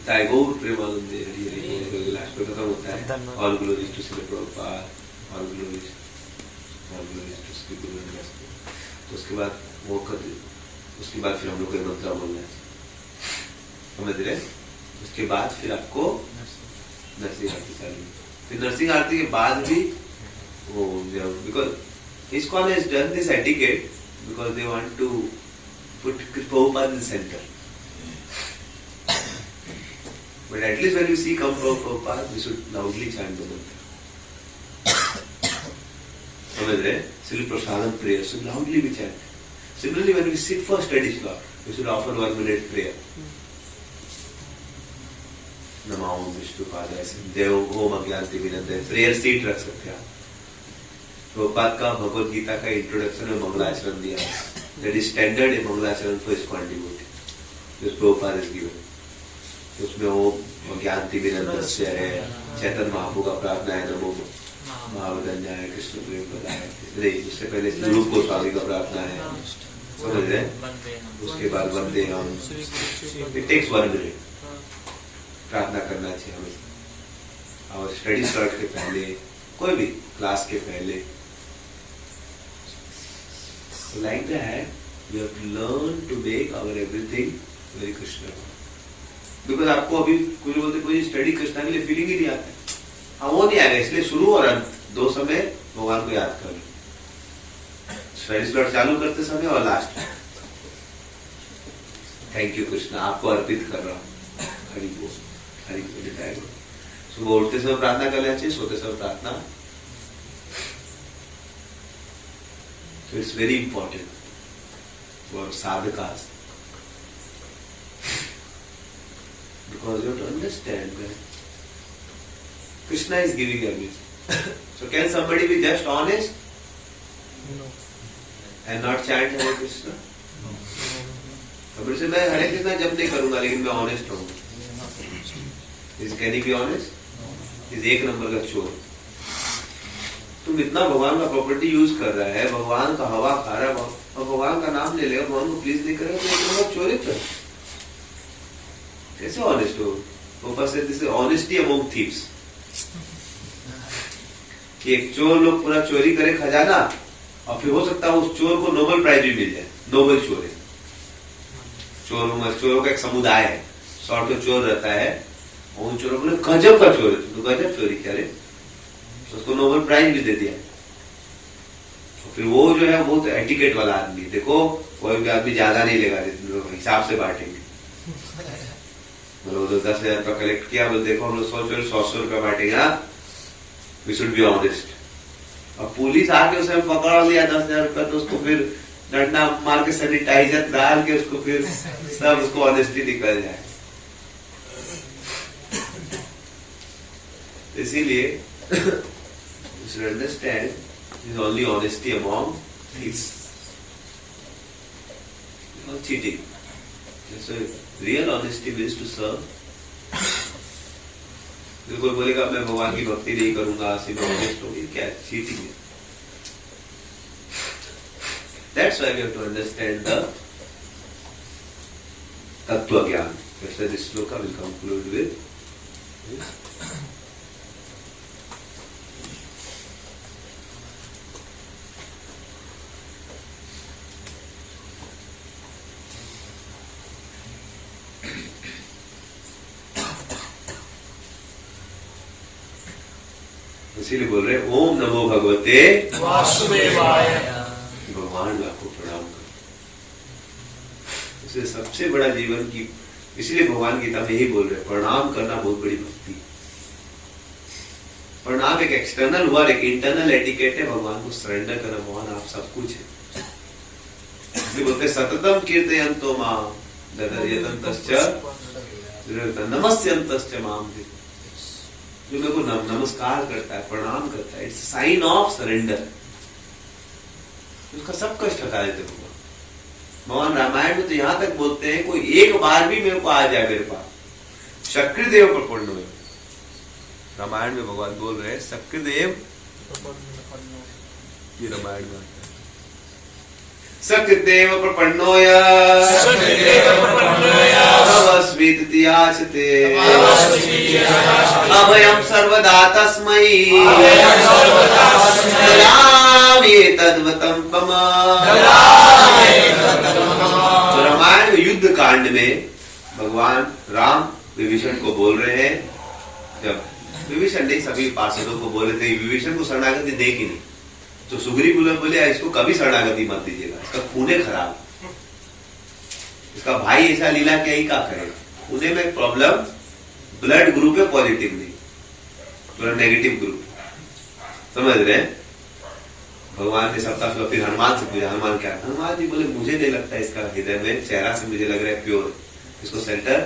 ताई गौर प्रेमानंदे हरि हरि बोल लास्ट में खत्म होता है. All glories to Shri Prabhupada, all glories to Shri Guru Nanak. तो उसके बाद वो उसके बाद फिर हम लोग को मंत्र बोलना है, समझ रहे? उसके बाद फिर आपको नरसिंह आरती चालू. फिर नरसिंह आरती के बाद भी वो because ISKCON has done this etiquette because they want to put Prabhupada in the center. But at least when you see come from Prabhupada, we should loudly chant the mantra. समझ रहे? Silly Prasadam prayer should loudly be chanted. Similarly, when we sit for study slot, we should offer 1 minute prayer. Namami विष्णुपादाय देव ओम अज्ञानति विनंदे प्रेयर सीट रख सकते हैं आप। प्रभुपाद का भगवद गीता का इंट्रोडक्शन में मंगलाचरण दिया है, दैट इज स्टैंडर्ड इन मंगलाचरण for ISKCON devotee, this Prabhupada is given. उसमें ओम अज्ञानति विनंदस्य है, चैतन्य महाप्रभु का प्रार्थना है, नमो महावदन्याय कृष्ण प्रेम प्रदाय, उससे पहले रूप गोस्वामी का प्रार्थना है, समझ रहे हैं? उसके बाद वंदे हम, इट टेक्स 1 मिनट प्रार्थना करना चाहिए हमें, और स्टडी स्टार्ट के पहले, कोई भी क्लास के पहले। Like that we have to learn to make our everything very Krishna, because आपको अभी कुछ बोलते कोई स्टडी कृष्णा के लिए फीलिंग ही नहीं आता, हाँ वो नहीं आएगा, इसलिए शुरू और अंत 2 समय भगवान को याद कर लो, स्टडी स्टार्ट चालू करते समय और लास्ट। थैंक यू कृष्णा, आपको अर्पित कर रहा हूँ, हरि बोल, हरि बोल। सुबह उठते समय प्रार्थना कर लेना चाहिए, सोते समय प्रार्थना। So it's very important for sadhakas, because you have to understand that Krishna is giving everything. So can somebody be just honest? No. And not chant Hare Krishna? Somebody say मैं हरे कृष्णा जब नहीं करूंगा लेकिन मैं ऑनेस्ट रहूंगा। Can he be honest? इस 1 नंबर का चोर। तुम इतना भगवान का प्रॉपर्टी यूज कर रहा है, भगवान का हवा खा रहा है, और भगवान का नाम ले लेगा, भगवान को प्लीज नहीं करेगा, तो 1 नंबर चोरी कर। कैसे ऑनेस्ट हो? ऊपर से दिस ऑनेस्टी अमंग थीव्स, कि एक चोर लोग पूरा चोरी करे खजाना, और फिर हो सकता है उस चोर को नोबेल प्राइज भी मिल जाए, नोबेल चोर है। चोरों का एक समुदाय है, 100 चोर रहता है, और उन चोरों को गजब का चोर है, तो गजब चोरी क्या रे, तो उसको नोबेल प्राइज भी दे दिया। तो फिर वो जो है वो तो एटिकेट वाला आदमी, देखो कोई भी आदमी ज्यादा नहीं लेगा, हिसाब से बांटेंगे। मतलब 10,000 रुपया कलेक्ट किया, बोले देखो हम लोग 100 रुपया बांटेगा, वी शुड बी ऑनेस्ट। अब पुलिस आके उसे पकड़ लिया 10,000 रुपया, तो उसको फिर डंडा मार के सैनिटाइजर डाल के उसको फिर सब उसको ऑनेस्टी निकल जाए। इसीलिए you should understand there is only honesty among thieves, not cheating. So real honesty means to serve. कोई बोलेगा मैं भगवान की भक्ति नहीं करूंगा, सिर्फ ऑनेस्ट होगी, क्या चीटिंग है? That's why we have to understand the tattva gyan. That's why this sloka will conclude with this. इसीलिए बोल रहे ओम नमो भगवते वासुदेवाय। भगवान आपको प्रणाम कर, इसलिए सबसे बड़ा जीवन की, इसलिए भगवान गीता में ही बोल रहे प्रणाम करना बहुत बड़ी भक्ति। प्रणाम एक एक्सटर्नल हुआ, एक इंटरनल एटिकेट है, भगवान को सरेंडर करना, भगवान आप सब कुछ है। इसलिए बोलते सततम कीर्तयन्तो माम ददर्यतन्तश्च नमस्यन्तश्च माम, जो मेरे को नमस्कार करता है, प्रणाम करता है, इट्स साइन ऑफ सरेंडर, उसका सब कष्ट हटा देते भगवान। रामायण में तो यहां तक बोलते हैं कोई एक बार भी मेरे को आ जाए मेरे पास, शक्रिदेव प्रपन्न हुए। रामायण में भगवान बोल रहे हैं शक्रिदेव, ये रामायण में सकृदेव प्रपन्नोय भवस्मितियाचते अभयं सर्वदा तस्मै ददामि तद्वतं मम। तो रामायण युद्ध कांड में भगवान राम विभीषण को बोल रहे हैं, जब विभीषण नहीं सभी पार्षदों को बोले थे विभीषण को शरणागति दे कि नहीं, तो सुग्रीव बोले इसको कभी शरणागति मत दीजिएगा, इसका खूने खराब, इसका भाई ऐसा लीला क्या ही का करेगा, खूने में प्रॉब्लम ब्लड ग्रुप है पॉजिटिव नहीं, थोड़ा नेगेटिव ग्रुप, समझ रहे हैं। भगवान ने सबका फिर हनुमान से पूछा, हनुमान क्या, हनुमान जी बोले मुझे नहीं लगता इसका हृदय में, चेहरा से मुझे लग रहा है प्योर, इसको सेंटर